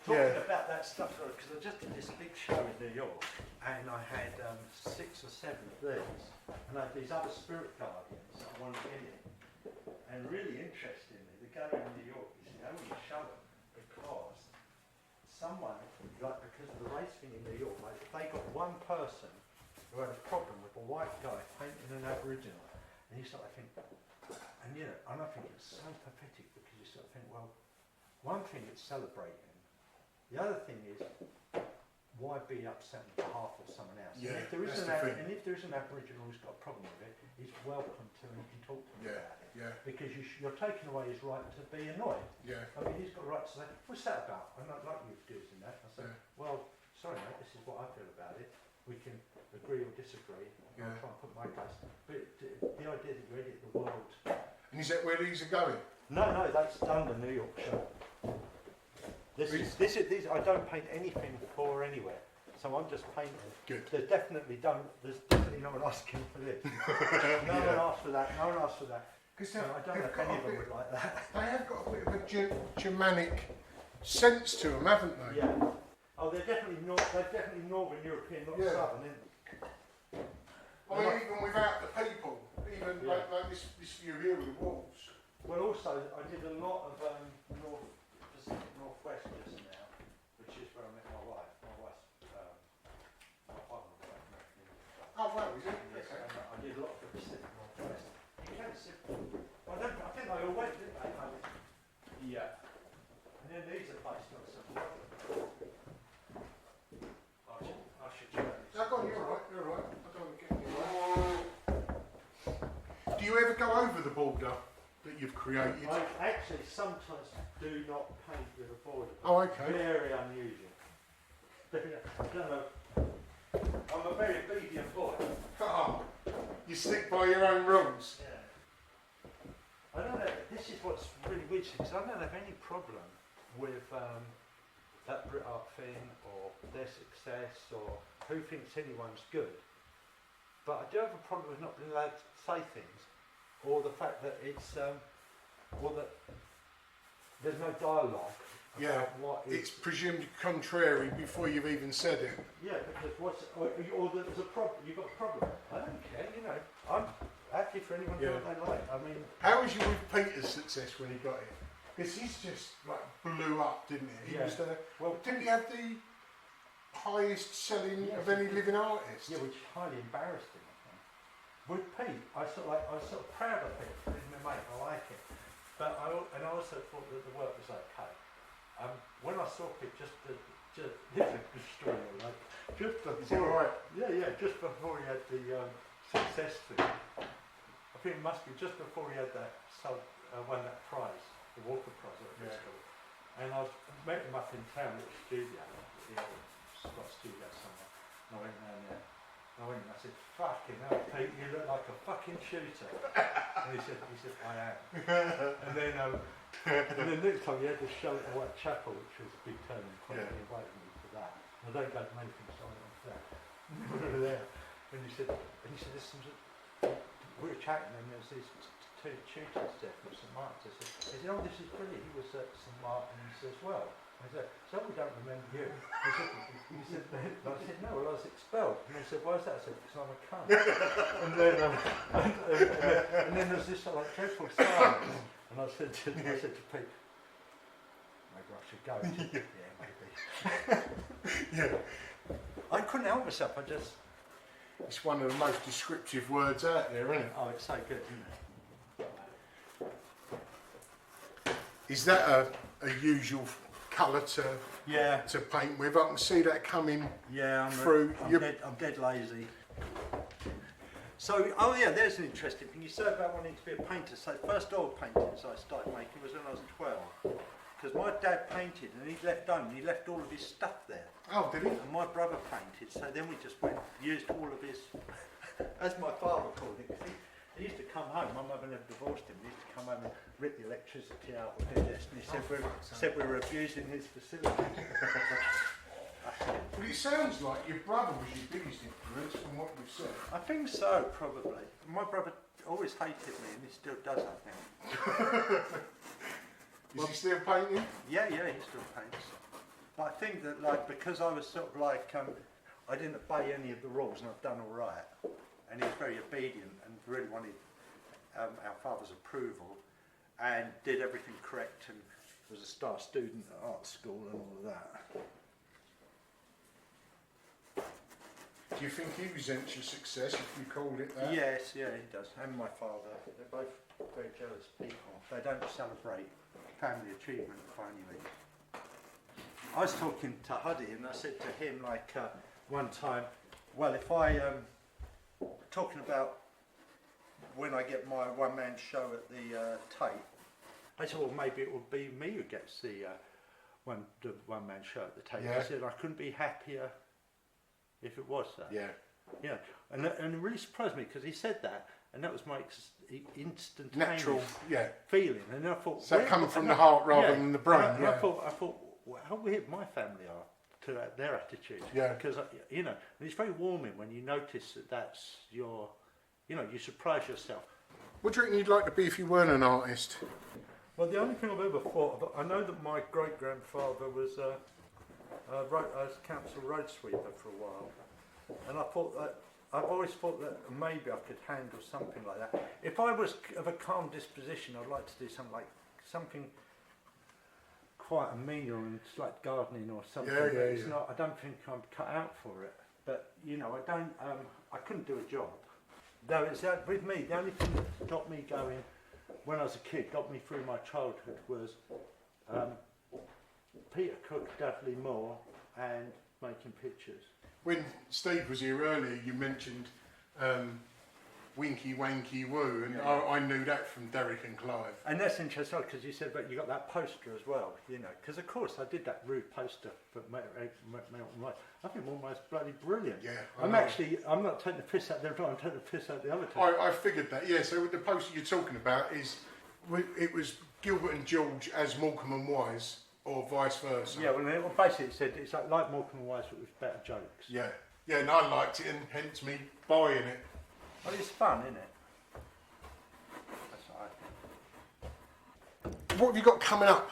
Talking about that stuff, because I just did this big show in New York, and I had 6 or 7 of these, and I had these other spirit guardians that I wanted in it. And really interestingly, the gallery in New York is the only show them because someone, because of the race thing in New York, like they got one person who had a problem with a white guy painting an Aboriginal, and you sort of think, and you know, and I think it's so pathetic because you sort of think, well, one thing it's celebrating, the other thing is, why be upset on behalf of someone else? Yeah, and if there is that's if there is an Aboriginal who's got a problem with it, he's welcome to and can talk to him about it. Yeah. Because you're taking away his right to be annoyed. Yeah. I mean, he's got a right to say, what's that about? I'm not like you doing that. I said, well, sorry mate, this is what I feel about it. We can agree or disagree. I'll try and put my case. But the idea that you edit the world. And is that where these are going? No, that's done in New Yorkshire. This is I don't paint anything for anywhere. So I'm just painting. Good. There's definitely no one asking for this. No one asked for that. No one asked for that. Because I don't know if any of them would like that. They have got a bit of a Germanic sense to them, haven't they? Yeah. Oh, they're definitely Northern European, not Southern, isn't they? I mean, even without the people, even like this view here with the walls. Well, also, I did a lot of Pacific Northwest just now, which is where I met my wife. My wife's my partner was American. Oh, wow, is it? Yes, Okay. and I did a lot of the Pacific Northwest. You can see, I think they all went, didn't they? Yeah. And then these are based on some I should show you. No, go on, you're alright, you're alright. I don't want to get in your way. Do you ever go over the border that you've created? I actually sometimes do not paint with a border. Oh, okay. Very unusual. I don't know. I'm a very obedient boy. Oh, you stick by your own rules. Yeah. I don't know. This is what's really weird because I don't have any problem with that Brit Art thing or their success or who thinks anyone's good. But I do have a problem with not being allowed to say things, or the fact that it's or that there's no dialogue. Yeah, what is, it's presumed contrary before you've even said it. yeah, because or there's a problem. You've got a problem. I don't care. You know, I'm happy for anyone to do what they like. I mean, how was you with Peter's success when he got it? Because he's just like blew up, didn't he? He was the, well, didn't he have the highest selling of any living artist? Yeah, which is highly embarrassing. I think. With Pete, I was sort of proud of it. He's my mate. I like it, but I also thought that the work was okay. When I saw Pete, just here's a good story, like just before, just before he had the success thing. I think it must be just before he had that won that prize, the Walker Prize, whatever it's called. And I met him up in town at the studio. He had a studio somewhere. And I went down there. And I went and I said, "Fucking hell, Pete, you look like a fucking shooter." And he said, "I am." And then next time he had this show at the Whitechapel, which was a big turning point. He invited me to that. And I don't go to many things, so I went to that. We were there. And he said, we were chatting, and there was these two tutors there from St Martin's. I said, "Oh, this is brilliant. He was at St Martin's as well." I said, "So we don't remember you." I said, "No, well, I was expelled." And they said, "Why is that?" I said, "Because I'm a cunt." and then there was this like dreadful silence. And I said to Pete, "Maybe I should go." He said, "Yeah, maybe." Yeah. I couldn't help myself. It's one of the most descriptive words out there, isn't it? Oh, it's so good, isn't it? Is that a usual colour to paint with? I can see that coming through. I'm dead lazy. So, there's an interesting thing. You said about wanting to be a painter. So, first oil paintings I started making was when I was 12. Because my dad painted and he left home and he left all of his stuff there. Oh, did he? And my brother painted, so then we just used all of his, as my father called it. He used to come home, my mother never divorced him, he used to come home and rip the electricity out of this, and he said we were abusing his facility. Well, it sounds like your brother was your biggest influence from what you've said. I think so, probably. My brother always hated me, and he still does, I think. Is he still painting? Yeah, he still paints. But I think that, like, because I was sort of like, I didn't obey any of the rules, and I've done all right. And he was very obedient and really wanted our father's approval, and did everything correct, and was a star student at art school and all of that. Do you think he resents your success if you called it that? Yes, yeah, he does. And my father. They're both very jealous people. They don't celebrate family achievement by any means. I was talking to Huddy and I said to him like one time, well, if I talking about when I get my one-man show at the Tate, I said, well, maybe it will be me who gets the one-man show at the Tate. Yeah. I said I couldn't be happier if it was that. Yeah. Yeah, and it really surprised me because he said that, and that was my instantaneous Natural, yeah. feeling. And I thought, So coming from the heart rather than the brain. And I thought, well, how weird my family are to their attitude. Yeah. Because you know, and it's very warming when you notice that that's your, you know, you surprise yourself. What do you reckon you'd like to be if you weren't an artist? Well, the only thing I've ever thought of, I know that my great grandfather was a council road sweeper for a while, and I thought that. I've always thought that maybe I could handle something like that. If I was of a calm disposition, I'd like to do something quite a menial, and it's like gardening or something. Yeah, but yeah, it's yeah. not. I don't think I'm cut out for it. But you know, I don't. I couldn't do a job. No, it's with me. The only thing that got me going when I was a kid, got me through my childhood, was Peter Cook, Dudley Moore, and making pictures. When Steve was here earlier, you mentioned Winky Wanky Woo, and Yeah. I knew that from Derek and Clive. And that's interesting because you said, but you got that poster as well, you know. Because of course I did that rude poster for Milton White. I think almost bloody brilliant. Yeah, I'm not taking the piss out there. I'm taking the piss out the other time. I figured that, yeah. So the poster you're talking about is, it was Gilbert and George as Morecambe and Wise, or vice versa. Yeah, well, basically it said it's like Morecambe and Wise, but with better jokes. Yeah, yeah, and I liked it, and hence me buying it. Well, it's fun, isn't it? That's what I think. What have you got coming up,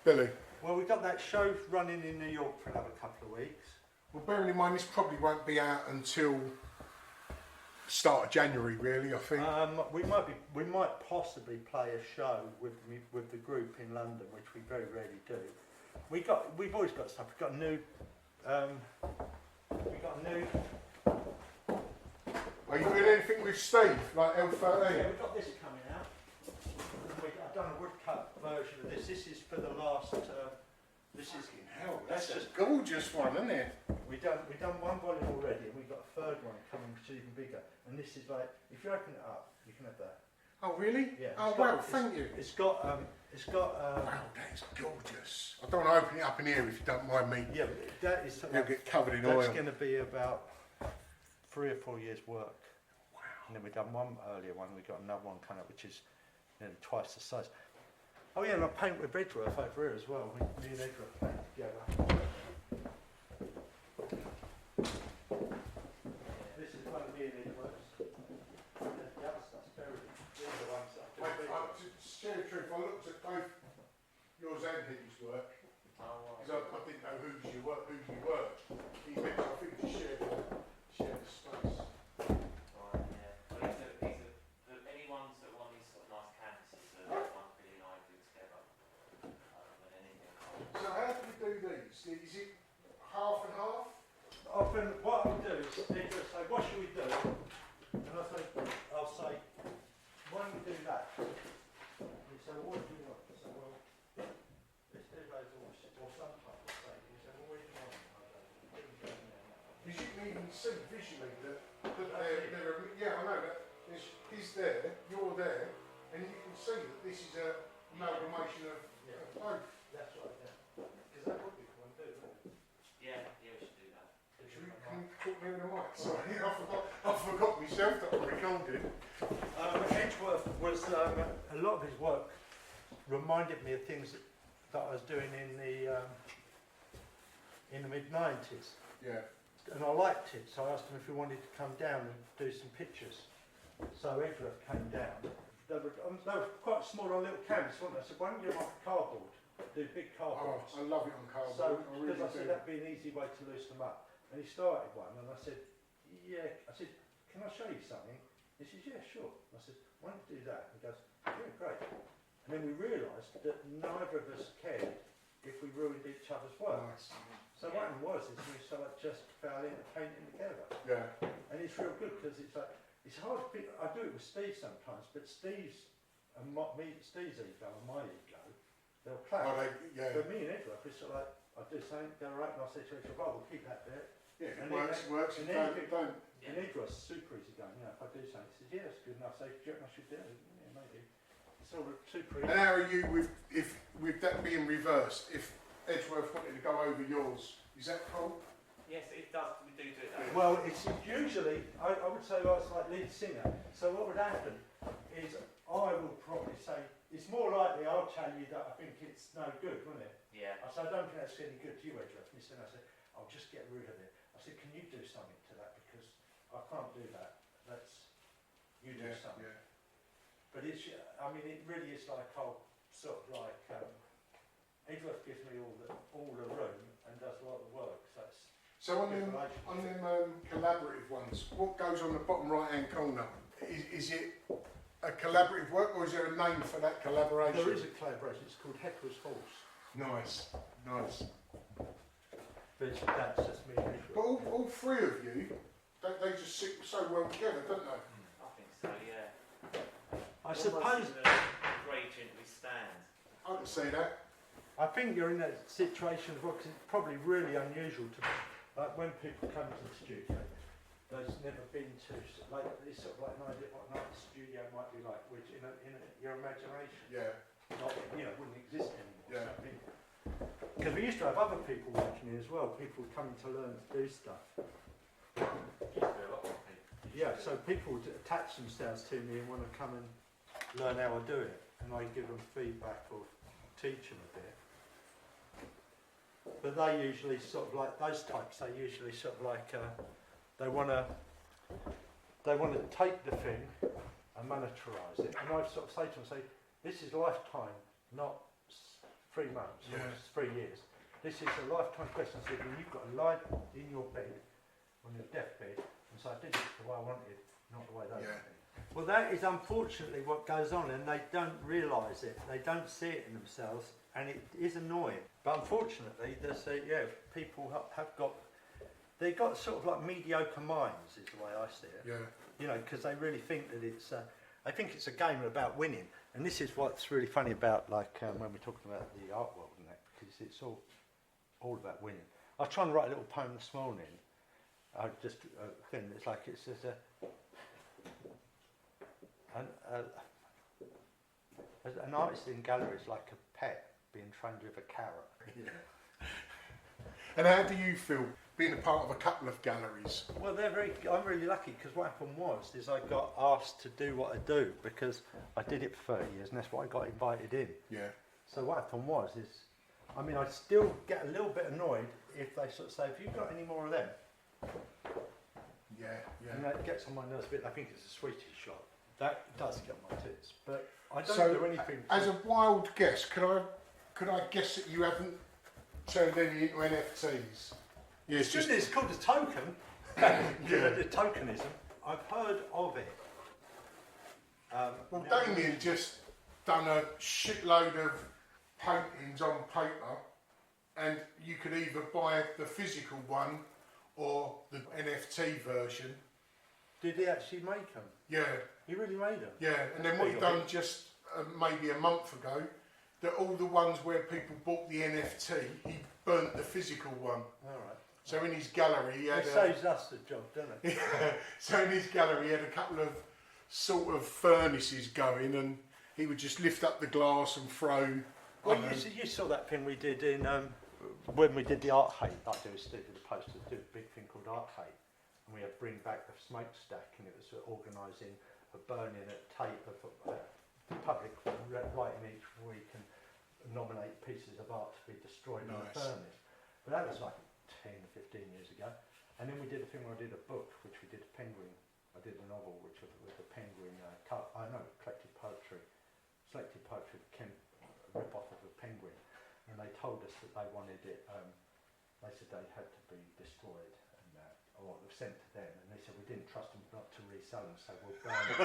Billy? Well, we've got that show running in New York for another couple of weeks. Well, bearing in mind this probably won't be out until start of January, really. I think. We might possibly play a show with the group in London, which we very rarely do. We've always got stuff. We've got a new. Are you doing anything with Steve, like L13? Yeah, we've got this coming out. I've done a woodcut version of this. This is for the last. This is. Hell, that's a gorgeous one, isn't it? We've done one volume already, and we've got a third one coming, which is even bigger. And this is like, if you open it up, you can have that. Oh, really? Yeah. Oh, wow, thank you. It's got. Wow, that is gorgeous. I don't want to open it up in here if you don't mind me. Yeah, but that is. It'll get covered in oil. That's going to be about 3 or 4 years' work. Wow. And then we've done one earlier one. We've got another one coming up, which is nearly twice the size. Oh yeah, and I paint with Edgeworth over here as well. Me and Edgeworth paint together. This is one of me and Edgeworth's. The other stuff's buried. These are the ones that To share the truth, I looked at both yours and his work, because I didn't know who you were. He mentioned, I think, to share the space. Right, yeah. Well, any ones that want these sort of nice canvases that Billy and I do together, than anything else. So how do you do these? Is it half and half? Often, what I'll do is they just say, what should we do? And I'll say, why don't we do that? And you say, well, what do you want? I say, well, let's do those or some type of thing. You say, well, what do you want? Because you can even see visually that they're yeah, I know that. He's there, you're there, and you can see that this is an amalgamation of both. That's right, yeah. Because that would be fun, do it? Yeah, we should do that. Can you talk me in the mic? Sorry, I forgot myself that I recorded. Edgeworth was, a lot of his work reminded me of things that I was doing in the mid-90s. Yeah. And I liked it, so I asked him if he wanted to come down and do some pictures. So Edgeworth came down. They were quite small on little canvas, weren't they? I said, why don't you do them off cardboard? Do big Oh, cardboards. I love it on cardboard. So, I really because I said do. that'd be an easy way to loosen them up. And he started one, and I said, yeah. I said, can I show you something? He says, yeah, sure. I said, why don't you do that? He goes, yeah, great. And then we realised that neither of us cared if we ruined each other's work. Nice. So So what happened was we sort of just fell into painting together. Yeah. And it's real good because it's like, it's hard to pick. I do it with Steve sometimes, but Steve's ego and my ego, they'll clash. Oh, But me and Edward, it's sort of like, I do something, go right, and I'll say to Edward, we'll keep that bit. Yeah, And it works, and don't. And Edward's super easy going, if I do something, he says, yeah, it's good enough. So, do you reckon I should do it? Yeah, maybe. It's all super easy. And how are you with that being reversed? If Edgeworth wanted to go over yours, is that cool? Yes, it does. We do it that way. Well, it's usually, I would say I was like lead singer. So what would happen is I will probably say, it's more likely I'll tell you that I think it's no good, wouldn't it? Yeah. I said, I don't think that's any good to you, Edgeworth. And he said, I'll just get rid of it. I said, can you do something to that? Because I can't do that. You do something. Yeah. But it's, I mean, it really is like, sort of like, Edgeworth gives me all the room and does a lot of the work. So on them collaborative ones, what goes on the bottom right-hand corner? Is it a collaborative work, or is there a name for that collaboration? There is a collaboration. It's called Headcoats Horse. Nice. But that's just me and Edgeworth. But all three of you, they just sit so well together, don't they? I think so, yeah. I suppose. Gradient we stand. I can see that. I think you're in that situation as well, because it's probably really unusual to, like when people come to the studio, they've never been to, like, it's sort of like an idea what an art studio might be like, which in your imagination, Yeah. not, wouldn't exist anymore. Yeah. Because we used to have other people working here as well, people coming to learn to do stuff. Yeah, so people would attach themselves to me and want to come and learn how I do it, and I give them feedback or teach them a bit. But they usually sort of like those types. They usually sort of like they want to take the thing and monetize it. And I sort of say to them, this is lifetime, not 3 months or 3 years. This is a lifetime question. I said, when you've got a lie in your bed, on your deathbed, and so I did it the way I wanted, not the way they wanted. Well, that is unfortunately what goes on, and they don't realise it. They don't see it in themselves, and it is annoying. But unfortunately, there's people they've got sort of like mediocre minds, is the way I see it. Yeah. Because they really think that I think it's a game about winning, and this is what's really funny about like when we're talking about the art world and that, because it's all about winning. I was trying to write a little poem this morning. I just thing. It's like it says an artist in gallery is like a pet being trained with a carrot. And how do you feel being a part of a couple of galleries? Well, I'm really lucky, because what happened is I got asked to do what I do because I did it for 30 years, and that's why I got invited in. Yeah. So what happened I still get a little bit annoyed if they sort of say, have you got any more of them? Yeah. And that gets on my nerves a bit. I think it's a sweetie shot. That does get on my tits. But I don't do anything. As a wild guess, could I guess that you haven't turned any into NFTs? Yeah, it's called a token. The tokenism. I've heard of it. Well, Damien just done a shitload of paintings on paper, and you could either buy the physical one or the NFT version. Did he actually make them? Yeah. He really made them? Yeah, and then what he done just maybe a month ago, that all the ones where people bought the NFT, he burnt the physical one. All right. So in his gallery he had... It saves us the job, doesn't it? So in his gallery he had a couple of sort of furnaces going, and he would just lift up the glass and throw... Well, you saw that thing we did in... when we did the Art Hate, I do a Steve with the posters, do a big thing called Art Hate, and we had Bring Back the Smokestack, and it was organising a burning at tape of the public writing each week and nominate pieces of art to be destroyed in the furnace. But that was like 10 or 15 years ago. And then we did a thing where I did a book, which we did a penguin. I did a novel which was with a penguin, collected poetry, selected poetry, a rip-off of a penguin. And they told us that they wanted it, they said they had to be destroyed or sent to them, and they said we didn't trust them not to resell them, so we'll burn them.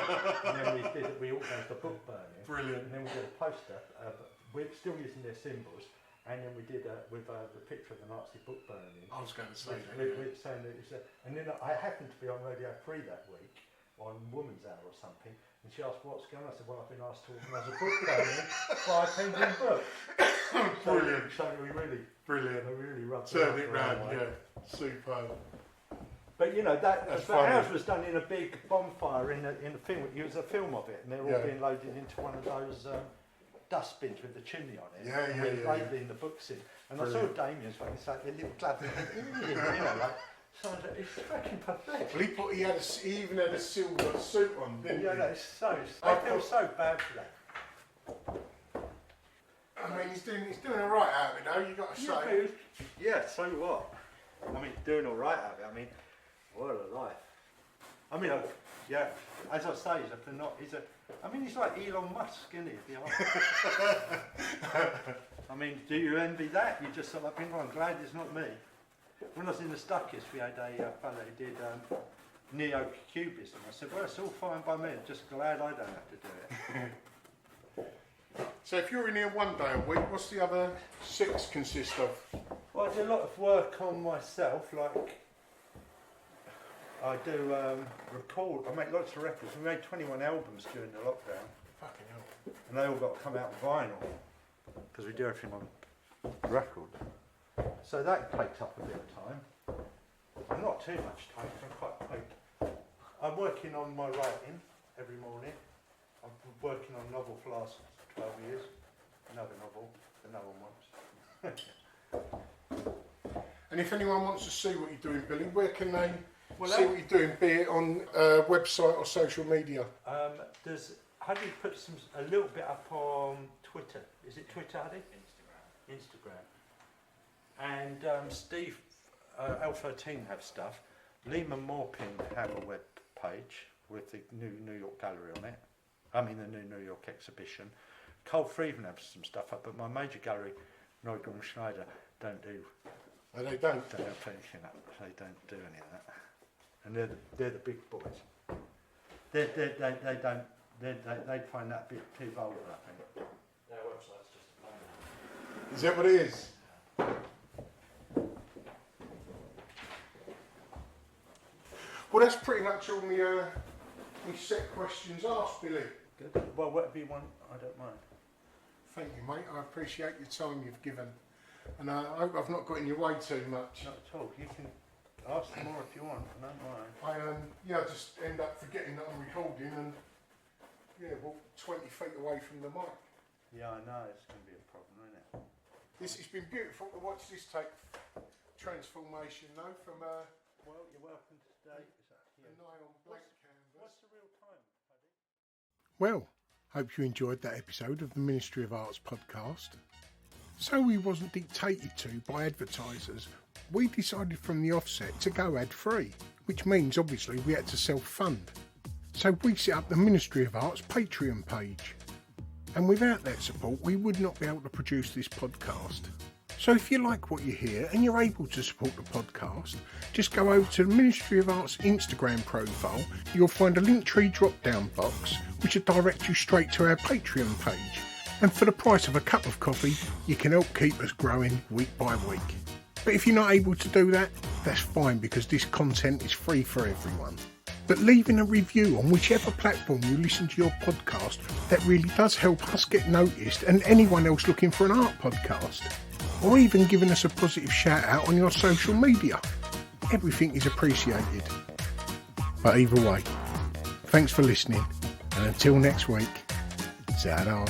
And then we organised a book burning. Brilliant. And then we did a poster, we're still using their symbols, And then we did with the picture of the Nazi book burning. I was going to say that. We're saying that it's and then I happened to be on Radio 3 that week on Woman's Hour or something, and she asked what's going on. I said, well, I've been asked to organise a book burning by a penguin book. Brilliant. So we really rubbed Turned it round, yeah. Superb. But you know that That's the funny. house was done in a big bonfire in the film. It was a film of it, and they're all being loaded into one of those dustbins with the chimney on it. And we're labelling the books in. And I saw Damien's face, like a little glad, you know, like. So it's fucking pathetic. Well, he even had a silver suit on, didn't he? Yeah, that's so. I feel so bad for that. I mean, he's doing all right out of it, though. You got to say. Yeah. So what? I mean, doing all right out of it. I mean, what a life. I mean, yeah. As I say, he's like Elon Musk, isn't he? If you like. I mean, do you envy that? You just sort of think, I'm glad it's not me. When I was in the Stuckism, we had a fellow who did neo-cubism. I said, well, it's all fine by me. I'm just glad I don't have to do it. So if you're in here one day a week, what's the other 6 consist of? Well, I do a lot of work on myself, like I do record. I make lots of records. We made 21 albums during the lockdown. Fucking hell. And they all got to come out on vinyl, because we do everything on record. So that takes up a bit of time. I'm not too much time, I'm working on my writing every morning. I've been working on a novel for the last 12 years. Another novel that no one wants. And if anyone wants to see what you're doing, Billy, where can they Well, see what you're doing, be it on website or social media? Huddy put a little bit up on Twitter. Is it Twitter, Huddy? Instagram. And Steve, L13 have stuff. Lehman Morpin have a web page with the New York gallery on it. I mean the New York exhibition. Cole Freeman have some stuff up, but my major gallery, Neugren and Schneider, don't do. Oh, they don't. They don't put anything up. They don't do any of that. And they're the big boys. They don't. They'd find that a bit too vulgar, I think. Their website's just a phone. Is that what it is? Well, that's pretty much all my set questions asked, Billy. Good. Well, whatever you want, I don't mind. Thank you, mate. I appreciate your time you've given. And I hope I've not got in your way too much. Not at all. You can ask more if you want. I don't mind. I just end up forgetting that I'm recording and, walk 20 feet away from the mic. Yeah, I know. It's going to be a problem, isn't it? It's been beautiful to watch this take transformation, though, from Well, you're welcome to stay. a nylon blank canvas. What's the real time, Paddy? Well, hope you enjoyed that episode of the Ministry of Arts podcast. So we wasn't dictated to by advertisers, we decided from the offset to go ad-free, which means obviously we had to self-fund. So we set up the Ministry of Arts Patreon page. And without that support we would not be able to produce this podcast. So if you like what you hear and you're able to support the podcast, just go over to the Ministry of Arts Instagram profile. You'll find a Linktree drop-down box which will direct you straight to our Patreon page. And for the price of a cup of coffee, you can help keep us growing week by week. But if you're not able to do that, that's fine because this content is free for everyone. But leaving a review on whichever platform you listen to your podcast, that really does help us get noticed and anyone else looking for an art podcast. Or even giving us a positive shout out on your social media. Everything is appreciated. But either way, thanks for listening and until next week, ta-da.